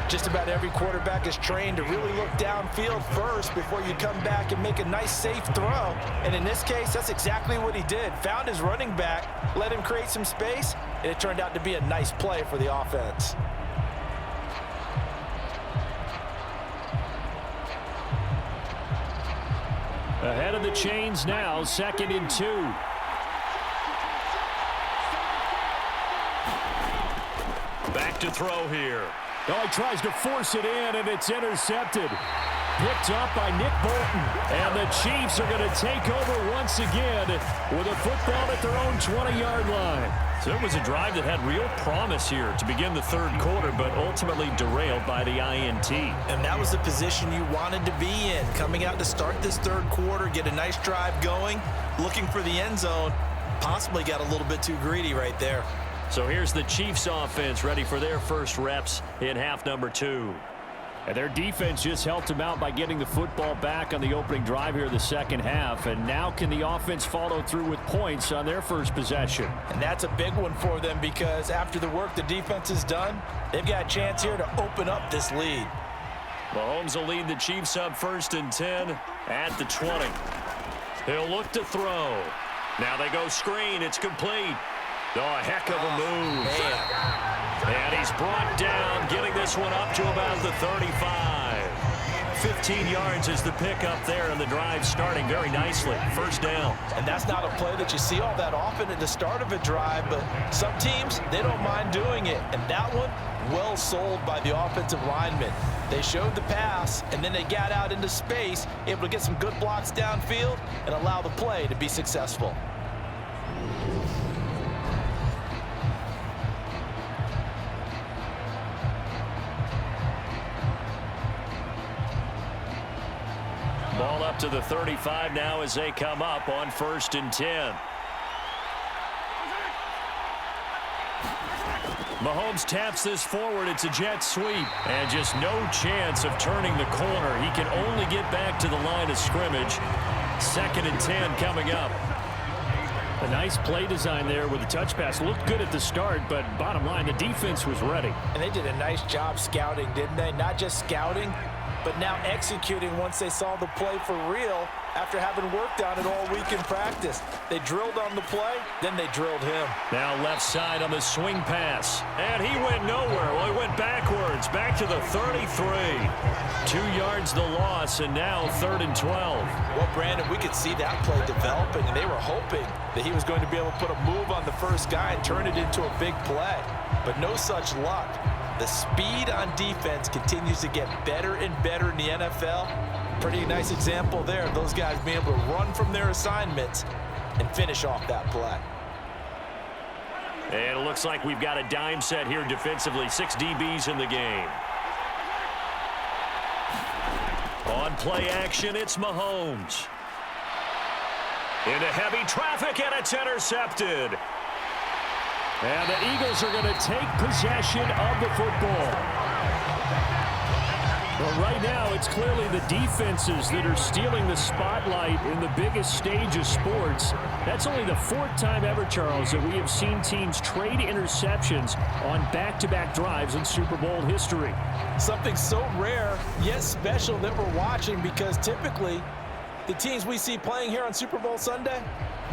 Just about every quarterback is trained to really look downfield first before you come back and make a nice, safe throw. And in this case, that's exactly what he did. Found his running back, let him create some space, and it turned out to be a nice play for the offense. Ahead of the chains now, 2nd and 2. Back to throw here. Oh, he tries to force it in, and it's intercepted. Picked up by Nick Bolton. And the Chiefs are going to take over once again with a football at their own 20-yard line. So it was a drive that had real promise here to begin the 3rd quarter, but ultimately derailed by the INT. And that was the position you wanted to be in. Coming out to start this 3rd quarter, get a nice drive going, looking for the end zone. Possibly got a little bit too greedy right there. So here's the Chiefs offense ready for their first reps in half number 2. And their defense just helped them out by getting the football back on the opening drive here in the 2nd half. And now can the offense follow through with points on their first possession? And that's a big one for them because after the work the defense has done, they've got a chance here to open up this lead. Mahomes will lead the Chiefs up 1st and 10 at the 20. He'll look to throw. Now they go screen. It's complete. Oh, a heck of a move. Man. And he's brought down, getting this one up to about the 35. 15 yards is the pickup there, and the drive starting very nicely. First down. And that's not a play that you see all that often at the start of a drive, but some teams, they don't mind doing it. And that one, well sold by the offensive lineman. They showed the pass, and then they got out into space, able to get some good blocks downfield and allow the play to be successful. Ball up to the 35 now as they come up on 1st and 10. Mahomes taps this forward. It's a jet sweep. And just no chance of turning the corner. He can only get back to the line of scrimmage. 2nd and 10 coming up. A nice play design there with the touch pass. Looked good at the start, but bottom line, the defense was ready. And they did a nice job scouting, didn't they? Not just scouting, but now executing once they saw the play for real after having worked on it all week in practice. They drilled on the play, then they drilled him. Now left side on the swing pass. And he went nowhere. Well, he went backwards, back to the 33. 2 yards the loss, and now 3rd and 12. Well, Brandon, we could see that play developing, and they were hoping that he was going to be able to put a move on the first guy and turn it into a big play. But no such luck. The speed on defense continues to get better and better in the NFL. Pretty nice example there of those guys being able to run from their assignments and finish off that play. And it looks like we've got a dime set here defensively. 6 DBs in the game. On play action, it's Mahomes. Into heavy traffic, and it's intercepted. And the Eagles are going to take possession of the football. Well, right now, it's clearly the defenses that are stealing the spotlight in the biggest stage of sports. That's only the 4th time ever, Charles, that we have seen teams trade interceptions on back-to-back drives in Super Bowl history. Something so rare, yet special that we're watching, because typically the teams we see playing here on Super Bowl Sunday,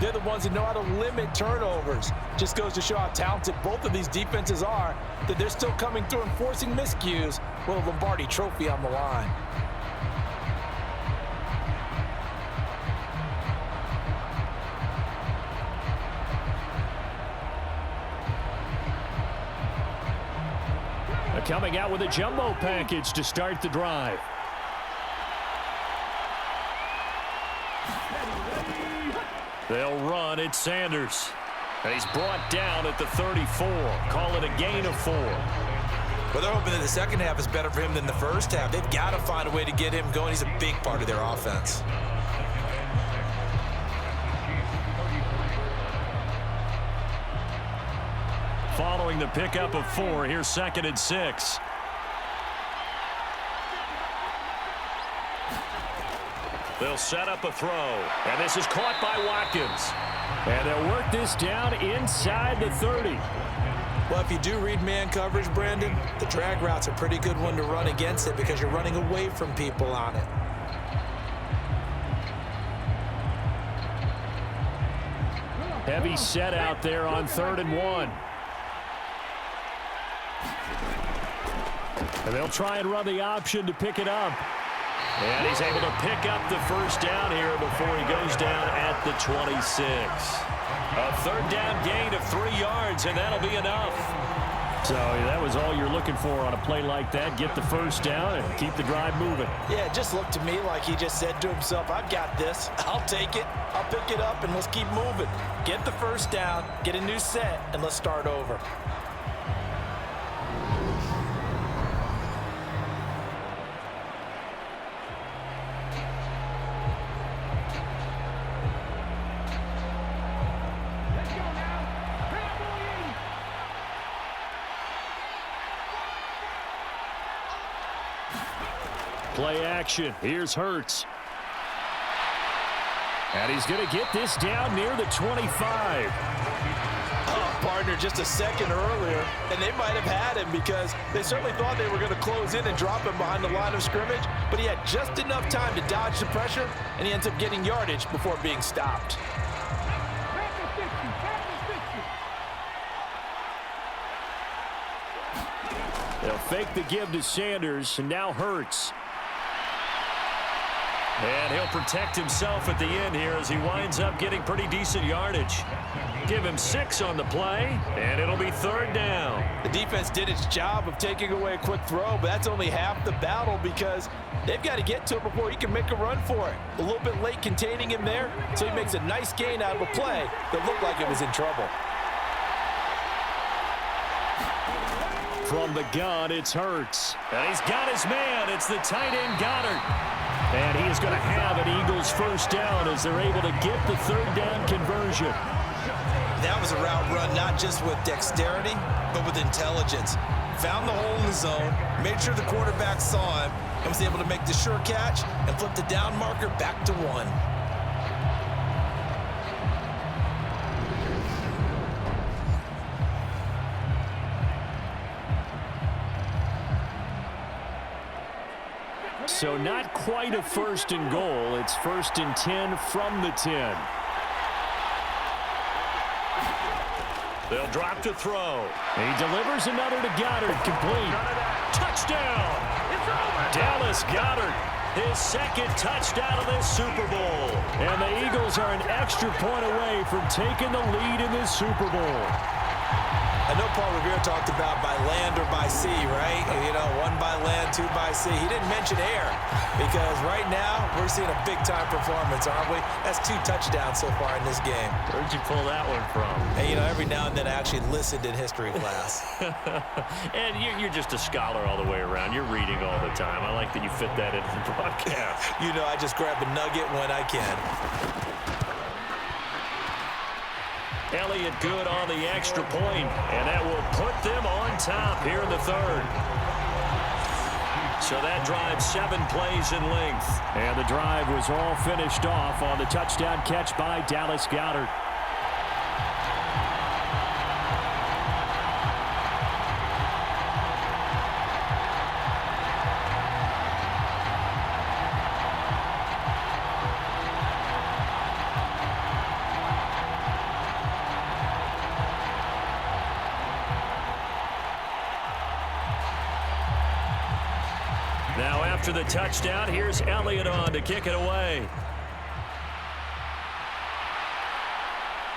they're the ones that know how to limit turnovers. Just goes to show how talented both of these defenses are, that they're still coming through and forcing miscues with a Lombardi trophy on the line. Coming out with a jumbo package to start the drive. They'll run. It's Sanders. And he's brought down at the 34. Call it a gain of 4. Well, they're hoping that the second half is better for him than the first half. They've got to find a way to get him going. He's a big part of their offense. Following the pickup of 4, here's 2nd and 6. They'll set up a throw, and this is caught by Watkins. And they'll work this down inside the 30. Well, if you do read man coverage, Brandon, the drag route's a pretty good one to run against it because you're running away from people on it. Heavy set out there on 3rd and 1. And they'll try and run the option to pick it up. And he's able to pick up the first down here before he goes down at the 26. A 3rd down gain of 3 yards, and that'll be enough. So that was all you're looking for on a play like that. Get the first down and keep the drive moving. Yeah, it just looked to me like he just said to himself, I've got this. I'll take it. I'll pick it up, and let's keep moving. Get the first down, get a new set, and let's start over. Play action. Here's Hurts. And he's going to get this down near the 25. Oh, partner, just a second earlier, and they might have had him because they certainly thought they were going to close in and drop him behind the line of scrimmage, but he had just enough time to dodge the pressure, and he ends up getting yardage before being stopped. They'll fake the give to Sanders, and now Hurts. And he'll protect himself at the end here as he winds up getting pretty decent yardage. Give him 6 on the play, and it'll be 3rd down. The defense did its job of taking away a quick throw, but that's only half the battle because they've got to get to him before he can make a run for it. A little bit late containing him there, so he makes a nice gain out of a play that looked like it was in trouble. From the gun, it's Hurts. And he's got his man. It's the tight end, Goddard. And he is going to have an Eagles first down as they're able to get the 3rd down conversion. That was a route run not just with dexterity, but with intelligence. Found the hole in the zone, made sure the quarterback saw him, and was able to make the sure catch and flip the down marker back to 1. So not quite a 1st and goal. It's 1st and 10 from the 10. They'll drop to throw. He delivers another to Goddard, complete. Touchdown! Dallas Goedert, his 2nd touchdown of this Super Bowl. And the Eagles are an extra point away from taking the lead in this Super Bowl. I know Paul Revere talked about by land or by sea, right? You know, 1 by land, 2 by sea. He didn't mention air because right now we're seeing a big-time performance, aren't we? That's 2 touchdowns so far in this game. Where'd you pull that one from? And, you know, every now and then I actually listened in history class. And you're just a scholar all the way around. You're reading all the time. I like that you fit that into the broadcast. You know, I just grab a nugget when I can. Elliott good on the extra point, and that will put them on top here in the third. So that drive 7 plays in length. And the drive was all finished off on the touchdown catch by Dallas Goedert. Now after the touchdown, here's Elliott on to kick it away.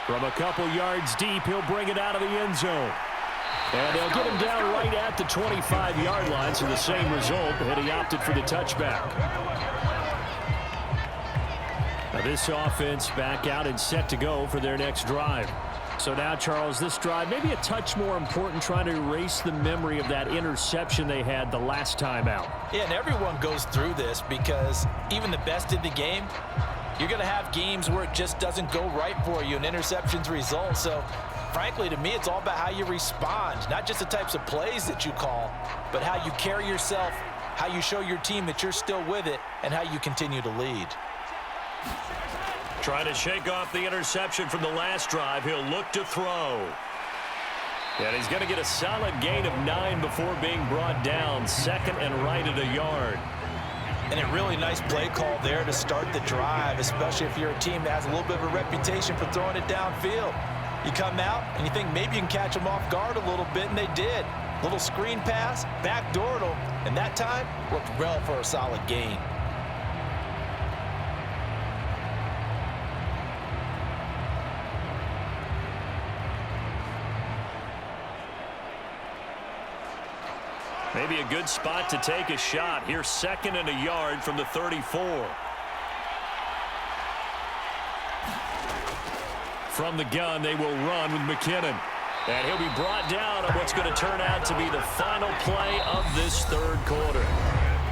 From a couple yards deep, he'll bring it out of the end zone. And they'll get him down right at the 25-yard line, so the same result, and he opted for the touchback. Now this offense back out and set to go for their next drive. So now, Charles, this drive maybe a touch more important, trying to erase the memory of that interception they had the last time out. Yeah, and everyone goes through this because even the best in the game, you're going to have games where it just doesn't go right for you and interceptions result. So, frankly, to me, it's all about how you respond, not just the types of plays that you call, but how you carry yourself, how you show your team that you're still with it, and how you continue to lead. Trying to shake off the interception from the last drive. He'll look to throw. And he's going to get a solid gain of 9 before being brought down. 2nd and right at a yard. And a really nice play call there to start the drive, especially if you're a team that has a little bit of a reputation for throwing it downfield. You come out and you think maybe you can catch them off guard a little bit, and they did. Little screen pass, backdoored them, and that time worked well for a solid gain. Maybe a good spot to take a shot. Here's 2nd and a yard from the 34. From the gun, they will run with McKinnon. And he'll be brought down on what's going to turn out to be the final play of this third quarter.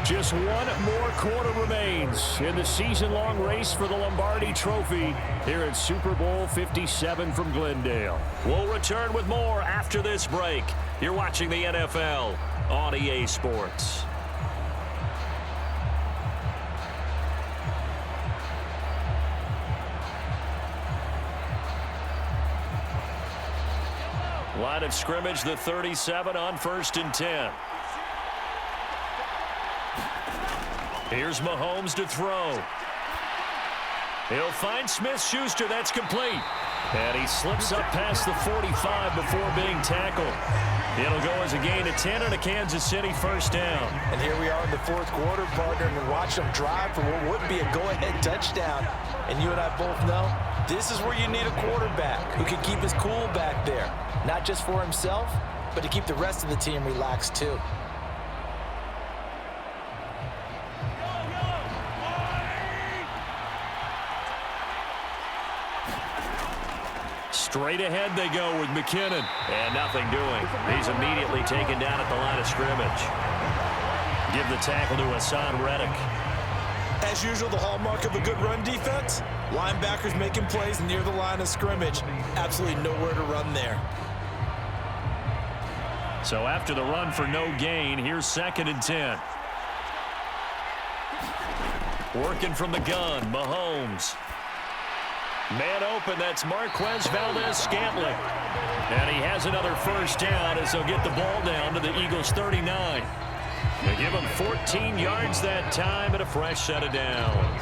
Just 1 more quarter remains in the season-long race for the Lombardi Trophy here at Super Bowl 57 from Glendale. We'll return with more after this break. You're watching the NFL on EA Sports. Line of scrimmage, the 37 on 1st and 10. Here's Mahomes to throw. He'll find Smith-Schuster. That's complete. And he slips up past the 45 before being tackled. It'll go as a gain of 10 and a Kansas City first down. And here we are in the 4th quarter, partner, and watch them drive for what would be a go-ahead touchdown. And you and I both know this is where you need a quarterback who can keep his cool back there. Not just for himself, but to keep the rest of the team relaxed too. Straight ahead they go with McKinnon. And nothing doing. He's immediately taken down at the line of scrimmage. Give the tackle to Hassan Reddick. As usual, the hallmark of a good run defense, linebackers making plays near the line of scrimmage. Absolutely nowhere to run there. So after the run for no gain, here's 2nd and 10. Working from the gun, Mahomes. Man open, that's Marquez Valdez-Scantling. And he has another first down as they'll get the ball down to the Eagles' 39. They give him 14 yards that time and a fresh set of downs.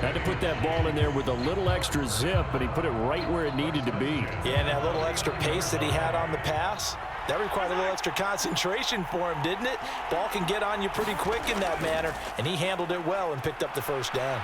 Had to put that ball in there with a little extra zip, but he put it right where it needed to be. Yeah, and that little extra pace that he had on the pass, that required a little extra concentration for him, didn't it? Ball can get on you pretty quick in that manner, and he handled it well and picked up the first down.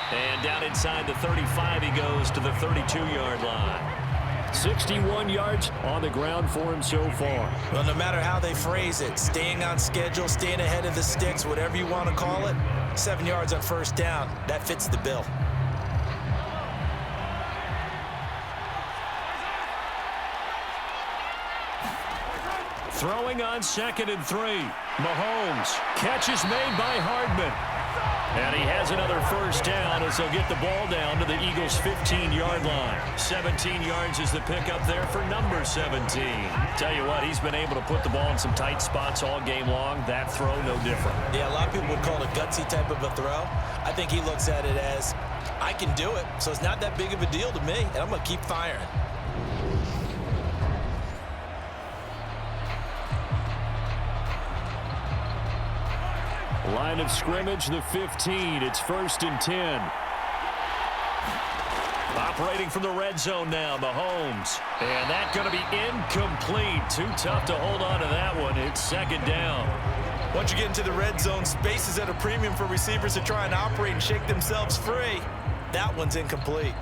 And down inside the 35 he goes to the 32-yard line. 61 yards on the ground for him so far. Well, no matter how they phrase it, staying on schedule, staying ahead of the sticks, whatever you want to call it, 7 yards on first down, that fits the bill. Throwing on 2nd and 3. Mahomes. Catch is made by Hardman. And he has another first down as they'll get the ball down to the Eagles' 15-yard line. 17 yards is the pickup there for number 17. Tell you what, he's been able to put the ball in some tight spots all game long. That throw, no different. Yeah, a lot of people would call it a gutsy type of a throw. I think he looks at it as, I can do it, so it's not that big of a deal to me, and I'm going to keep firing. Line of scrimmage, the 15. It's 1st and 10. Operating from the red zone now, Mahomes. And that's going to be incomplete. Too tough to hold on to that one. It's 2nd down. Once you get into the red zone, space is at a premium for receivers to try and operate and shake themselves free. That one's incomplete.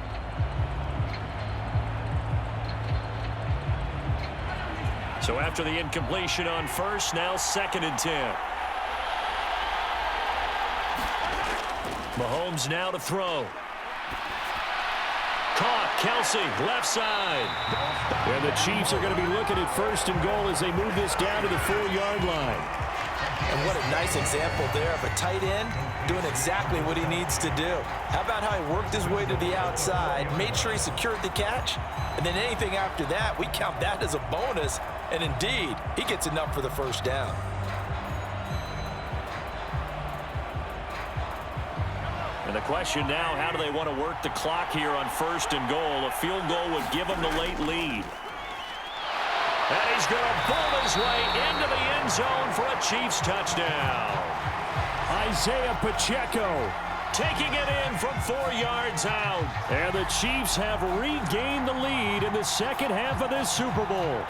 So after the incompletion on first, now 2nd and 10. Mahomes now to throw. Caught. Kelsey, left side. And the Chiefs are going to be looking at 1st and goal as they move this down to the 4-yard line. And what a nice example there of a tight end doing exactly what he needs to do. How about how he worked his way to the outside, made sure he secured the catch, and then anything after that, we count that as a bonus. And indeed, he gets enough for the first down. And the question now, how do they want to work the clock here on 1st and goal? A field goal would give them the late lead. And he's going to pull his way into the end zone for a Chiefs touchdown. Isaiah Pacheco taking it in from 4 yards out. And the Chiefs have regained the lead in the second half of this Super Bowl.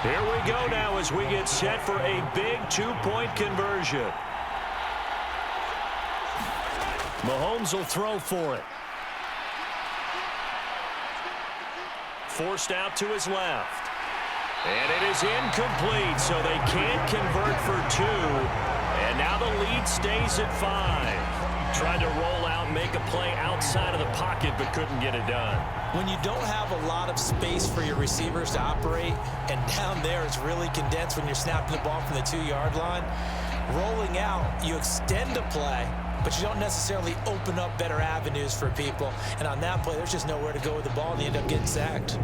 Here we go now as we get set for a big 2-point conversion. Mahomes will throw for it. Forced out to his left. And it is incomplete, so they can't convert for 2. And now the lead stays at 5. Tried to roll out, make a play outside of the pocket, but couldn't get it done. When you don't have a lot of space for your receivers to operate, and down there it's really condensed when you're snapping the ball from the 2-yard line, rolling out, you extend a play, but you don't necessarily open up better avenues for people. And on that play, there's just nowhere to go with the ball, and you end up getting sacked.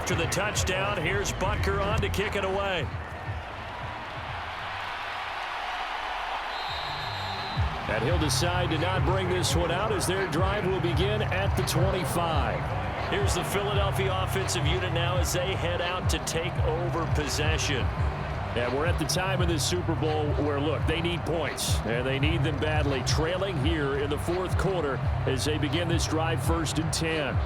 After the touchdown, here's Butker on to kick it away. And he'll decide to not bring this one out as their drive will begin at the 25. Here's the Philadelphia offensive unit now as they head out to take over possession. And we're at the time in this Super Bowl where, look, they need points, and they need them badly. Trailing here in the 4th quarter as they begin this drive 1st and 10.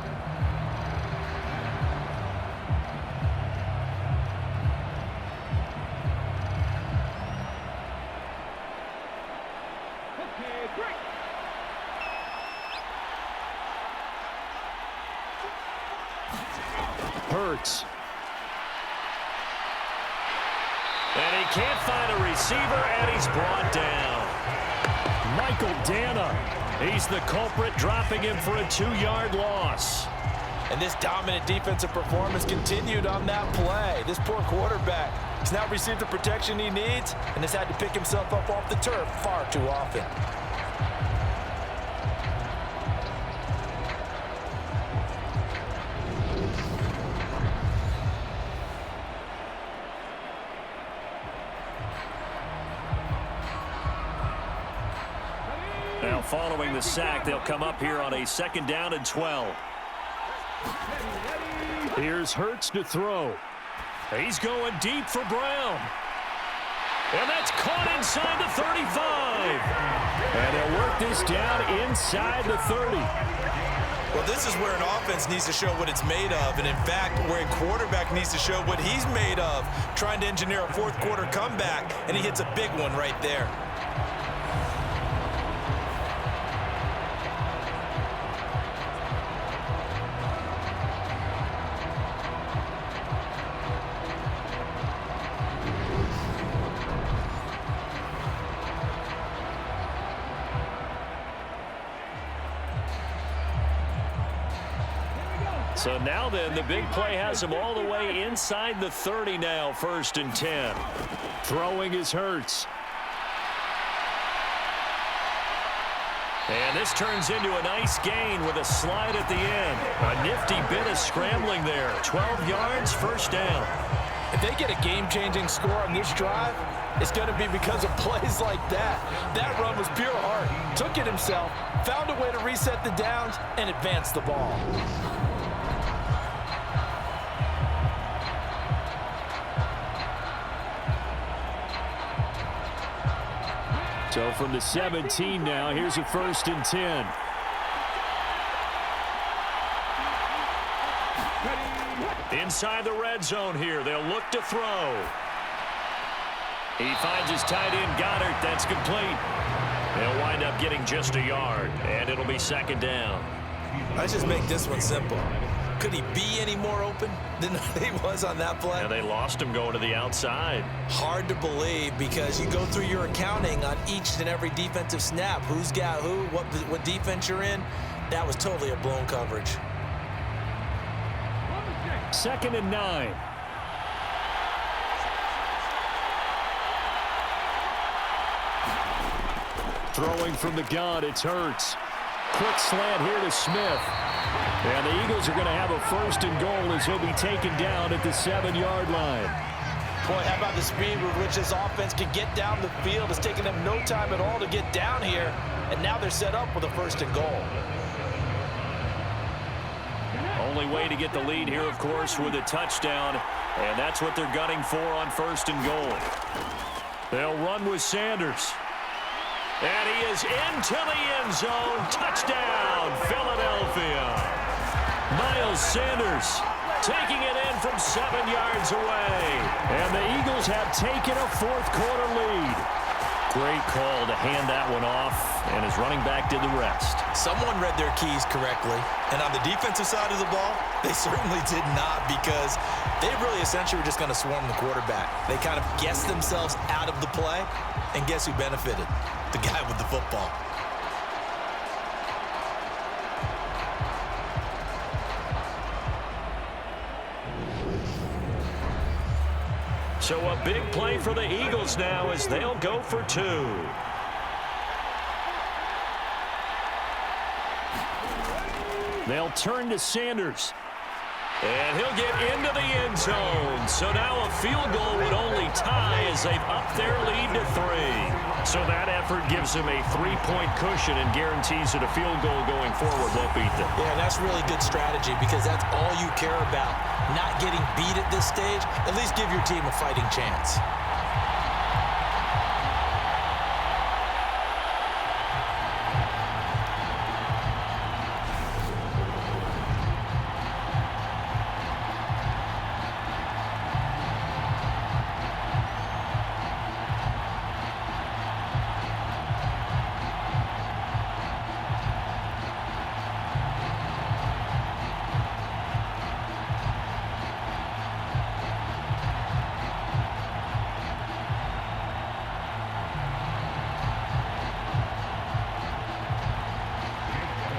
Hurts. And he can't find a receiver, and he's brought down. Michael Dana. He's the culprit, dropping him for a 2-yard loss. And this dominant defensive performance continued on that play. This poor quarterback has now received the protection he needs and has had to pick himself up off the turf far too often. Now following the sack, they'll come up here on a 2nd down and 12. Here's Hurts to throw. He's going deep for Brown. And that's caught inside the 35. And they'll work this down inside the 30. Well, this is where an offense needs to show what it's made of. And, in fact, where a quarterback needs to show what he's made of, trying to engineer a fourth-quarter comeback, and he hits a big one right there. So now then, the big play has him all the way inside the 30 now, 1st and 10. Throwing is Hurts. And this turns into a nice gain with a slide at the end. A nifty bit of scrambling there. 12 yards, 1st down. If they get a game-changing score on this drive, it's going to be because of plays like that. That run was pure heart. Took it himself, found a way to reset the downs, and advance the ball. So from the 17 now, here's a 1st and 10. Inside the red zone here, they'll look to throw. He finds his tight end, Goddard. That's complete. They'll wind up getting just a yard, and it'll be 2nd down. Let's just make this one simple. Could he be any more open than he was on that play? And they lost him going to the outside. Hard to believe because you go through your accounting on each and every defensive snap. Who's got who, what defense you're in. That was totally a blown coverage. 2nd and 9. Throwing from the gun, it's Hurts. Quick slant here to Smith. And the Eagles are going to have a 1st and goal as he'll be taken down at the 7-yard line. Boy, how about the speed with which this offense can get down the field? It's taken them no time at all to get down here, and now they're set up with a 1st and goal. Only way to get the lead here, of course, with a touchdown, and that's what they're gunning for on 1st and goal. They'll run with Sanders. And he is into the end zone. Touchdown, Philadelphia. Miles Sanders taking it in from 7 yards away. And the Eagles have taken a 4th-quarter lead. Great call to hand that one off, and his running back did the rest. Someone read their keys correctly, and on the defensive side of the ball, they certainly did not because they really essentially were just going to swarm the quarterback. They kind of guessed themselves out of the play, and guess who benefited? The guy with the football. So a big play for the Eagles now as they'll go for 2. They'll turn to Sanders. And he'll get into the end zone. So now a field goal would only tie as they've upped their lead to 3. So that effort gives them a 3-point cushion and guarantees that a field goal going forward won't beat them. Yeah, that's really good strategy because that's all you care about. Not getting beat at this stage. At least give your team a fighting chance.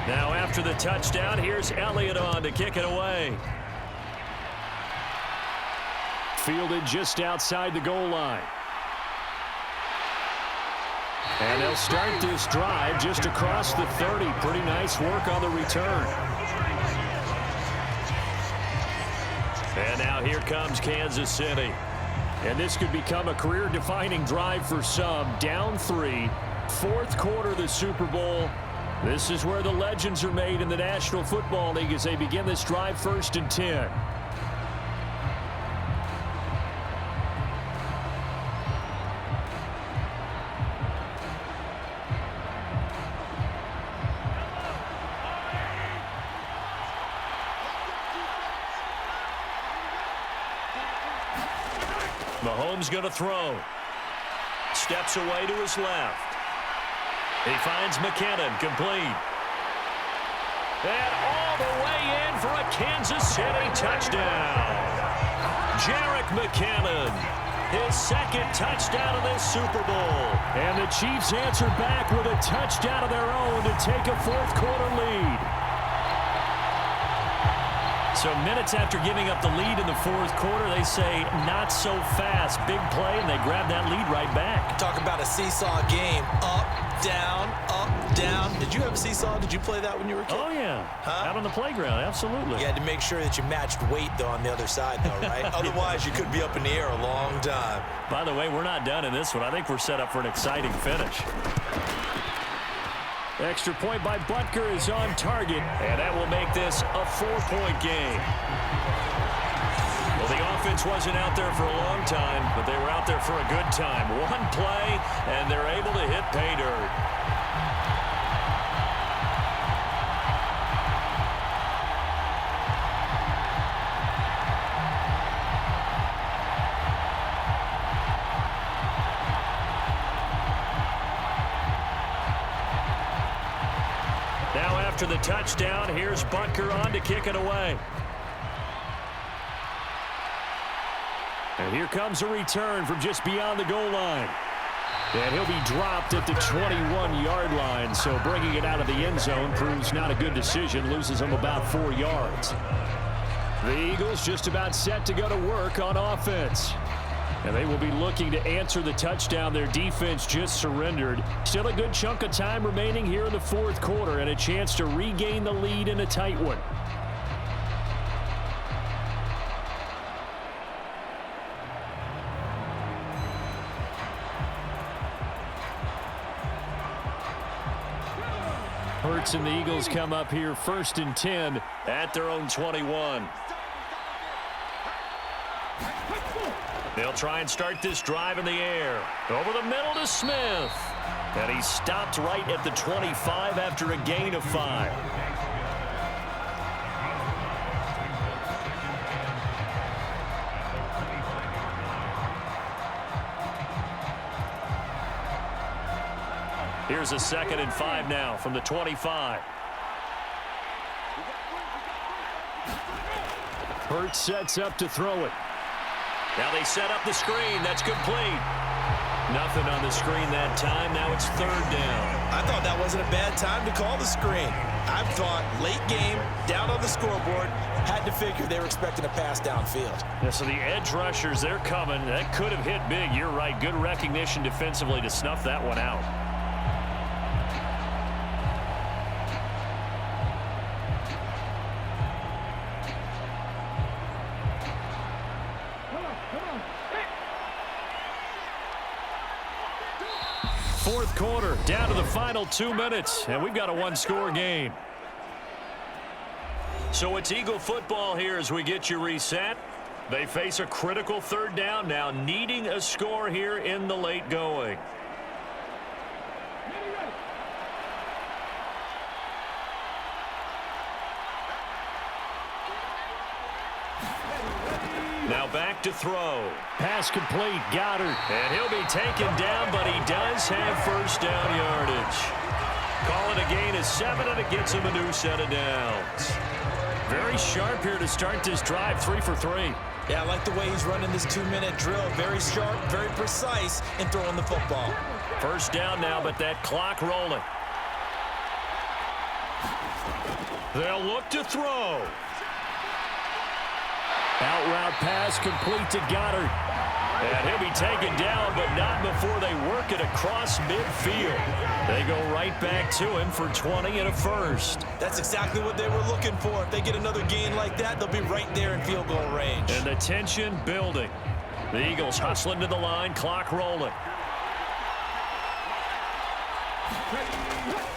Now after the touchdown, here's Elliott on to kick it away. Fielded just outside the goal line. And they'll start this drive just across the 30. Pretty nice work on the return. And now here comes Kansas City. And this could become a career-defining drive for some. Down 3, 4th quarter of the Super Bowl. This is where the legends are made in the National Football League as they begin this drive 1st and 10. Mahomes going to throw. Steps away to his left. He finds McKinnon, complete. And all the way in for a Kansas City touchdown. Jerick McKinnon, his second touchdown of this Super Bowl. And the Chiefs answer back with a touchdown of their own to take a fourth quarter lead. So minutes after giving up the lead in the fourth quarter, they say not so fast. Big play, and they grab that lead right back. Talk about a seesaw game. Up, down, up, down. Did you have a seesaw? Did you play that when you were a kid? Oh, yeah. Out on the playground, absolutely. You had to make sure that you matched weight, though, on the other side, though, right? Otherwise, you could be up in the air a long time. By the way, we're not done in this one. I think we're set up for an exciting finish. Extra point by Butker is on target, and that will make this a 4-point game. Well, the offense wasn't out there for a long time, but they were out there for a good time. One play, and they're able to hit pay dirt. Now after the touchdown, here's Butker on to kick it away. And here comes a return from just beyond the goal line. And he'll be dropped at the 21-yard line, so bringing it out of the end zone proves not a good decision, loses him about 4 yards. The Eagles just about set to go to work on offense. And they will be looking to answer the touchdown their defense just surrendered. Still a good chunk of time remaining here in the fourth quarter and a chance to regain the lead in a tight one. Hurts and the Eagles come up here 1st and 10 at their own 21. They'll try and start this drive in the air. Over the middle to Smith. And he stopped right at the 25 after a gain of 5. Here's a 2nd and 5 now from the 25. Hurts sets up to throw it. Now they set up the screen. That's complete. Nothing on the screen that time. Now it's 3rd down. I thought that wasn't a bad time to call the screen. I thought late game, down on the scoreboard, had to figure they were expecting a pass downfield. Yeah, so the edge rushers, they're coming. That could have hit big. You're right. Good recognition defensively to snuff that one out. Fourth quarter, down to the final 2 minutes, and we've got a 1-score game. So it's Eagle football here as we get you reset. They face a critical 3rd down now, needing a score here in the late going. Now back to throw. Pass complete, Goddard. And he'll be taken down, but he does have 1st down yardage. Call it a gain of 7, and it gets him a new set of downs. Very sharp here to start this drive, 3 for 3. Yeah, I like the way he's running this 2-minute drill. Very sharp, very precise in throwing the football. 1st down now, but that clock rolling. They'll look to throw. Out route pass complete to Goddard. And he'll be taken down, but not before they work it across midfield. They go right back to him for 20 and a 1st. That's exactly what they were looking for. If they get another gain like that, they'll be right there in field goal range. And the tension building. The Eagles hustling to the line, clock rolling.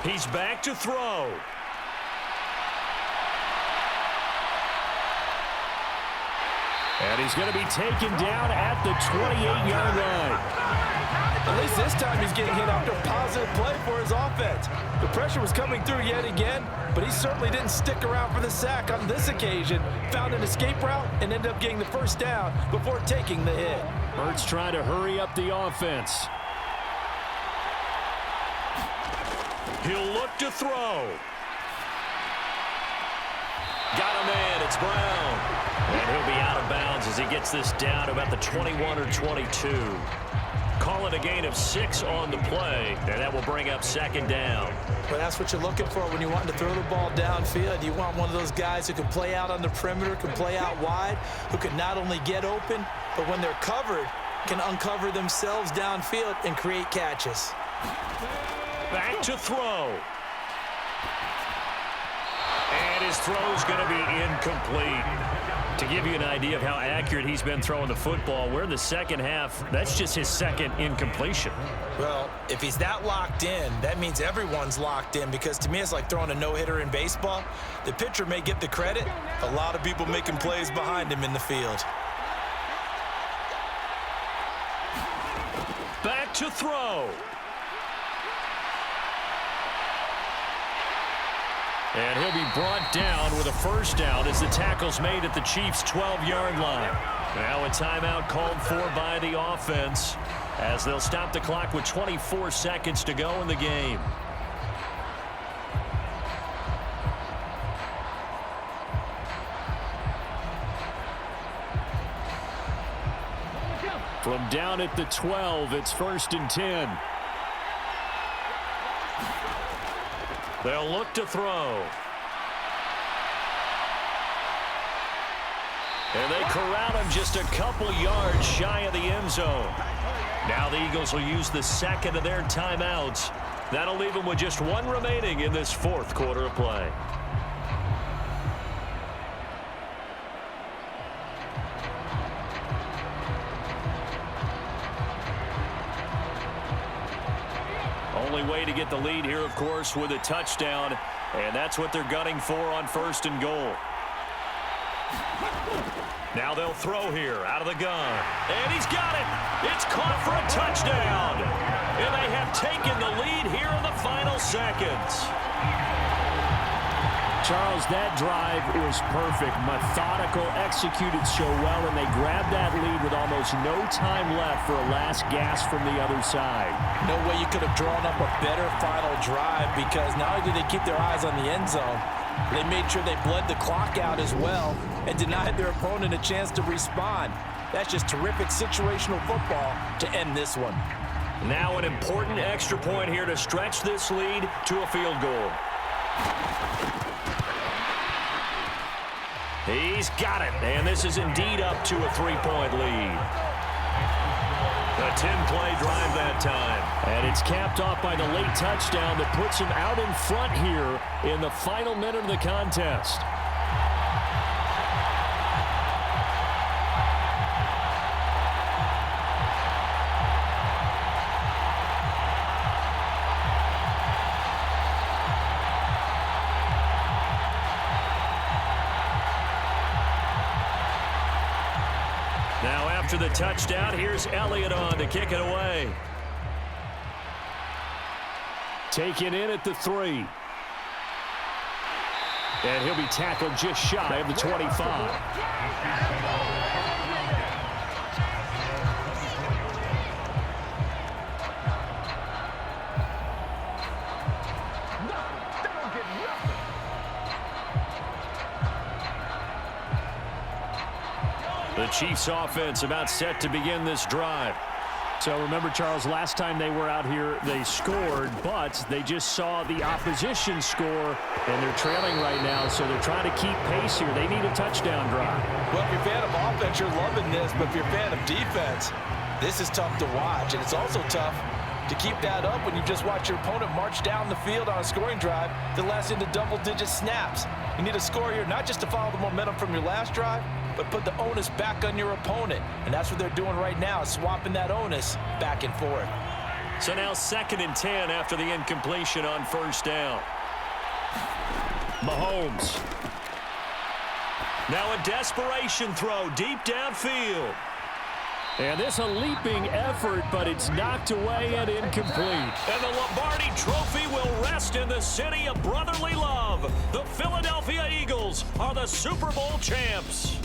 He's back to throw. And he's going to be taken down at the 28-yard line. At least this time he's getting hit after a positive play for his offense. The pressure was coming through yet again, but he certainly didn't stick around for the sack on this occasion. Found an escape route and ended up getting the 1st down before taking the hit. Hurts trying to hurry up the offense. He'll look to throw. Got a man. It's Brown. And he'll be out of bounds as he gets this down to about the 21 or 22. Call it a gain of 6 on the play, and that will bring up second down. Well, that's what you're looking for when you want to throw the ball downfield. You want one of those guys who can play out on the perimeter, can play out wide, who can not only get open, but when they're covered, can uncover themselves downfield and create catches. Back to throw. And his throw's going to be incomplete. To give you an idea of how accurate he's been throwing the football, we're in the second half. That's just his second incompletion. Well, if he's that locked in, that means everyone's locked in, because to me it's like throwing a no-hitter in baseball. The pitcher may get the credit. A lot of people making plays behind him in the field. Back to throw. And he'll be brought down with a first down as the tackle's made at the Chiefs' 12-yard line. Now a timeout called for by the offense as they'll stop the clock with 24 seconds to go in the game. From down at the 12, it's 1st and 10. They'll look to throw. And they corral him just a couple yards shy of the end zone. Now the Eagles will use the second of their timeouts. That'll leave them with just one remaining in this fourth quarter of play. Only way to get the lead here, of course, with a touchdown, and that's what they're gunning for on 1st and goal. Now they'll throw here out of the gun, and he's got it. It's caught for a touchdown, and they have taken the lead here in the final seconds. Charles, that drive was perfect. Methodical, executed so well, and they grabbed that lead with almost no time left for a last gasp from the other side. No way you could have drawn up a better final drive, because not only did they keep their eyes on the end zone, they made sure they bled the clock out as well and denied their opponent a chance to respond. That's just terrific situational football to end this one. Now an important extra point here to stretch this lead to a field goal. He's got it, and this is indeed up to a 3-point lead. A 10-play drive that time. And it's capped off by the late touchdown that puts him out in front here in the final minute of the contest. Now after the touchdown, here's Elliott on to kick it away. Taken in at the 3. And he'll be tackled just shy of the 25. The Chiefs offense about set to begin this drive. So remember, Charles, last time they were out here, they scored, but they just saw the opposition score, and they're trailing right now, so they're trying to keep pace here. They need a touchdown drive. Well, if you're a fan of offense, you're loving this, but if you're a fan of defense, this is tough to watch, and it's also tough to keep that up when you just watch your opponent march down the field on a scoring drive that lasts into double-digit snaps. You need a score here, not just to follow the momentum from your last drive, but put the onus back on your opponent. And that's what they're doing right now, swapping that onus back and forth. So now 2nd and 10 after the incompletion on 1st down. Mahomes. Now a desperation throw deep downfield. And this a leaping effort, but it's knocked away and incomplete. And the Lombardi Trophy will rest in the city of brotherly love. The Philadelphia Eagles are the Super Bowl champs.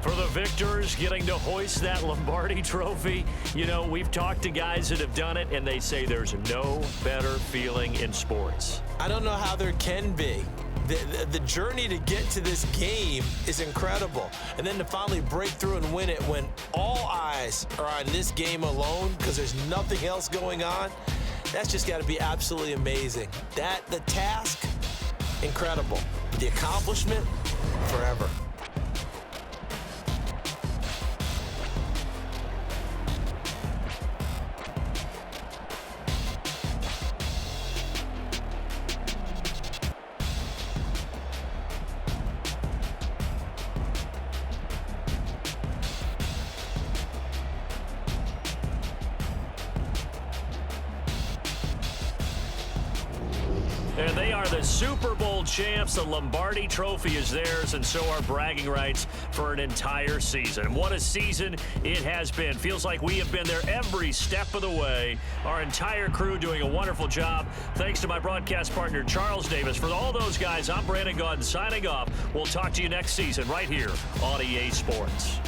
For the victors getting to hoist that Lombardi trophy, you know, we've talked to guys that have done it, and they say there's no better feeling in sports. I don't know how there can be. The journey to get to this game is incredible. And then to finally break through and win it when all eyes are on this game alone because there's nothing else going on, that's just got to be absolutely amazing. The task, incredible. The accomplishment, forever. And they are the Super Bowl champs. The Lombardi trophy is theirs, and so are bragging rights for an entire season. What a season it has been. Feels like we have been there every step of the way. Our entire crew doing a wonderful job. Thanks to my broadcast partner, Charles Davis. For all those guys, I'm Brandon Gaudin signing off. We'll talk to you next season right here on EA Sports.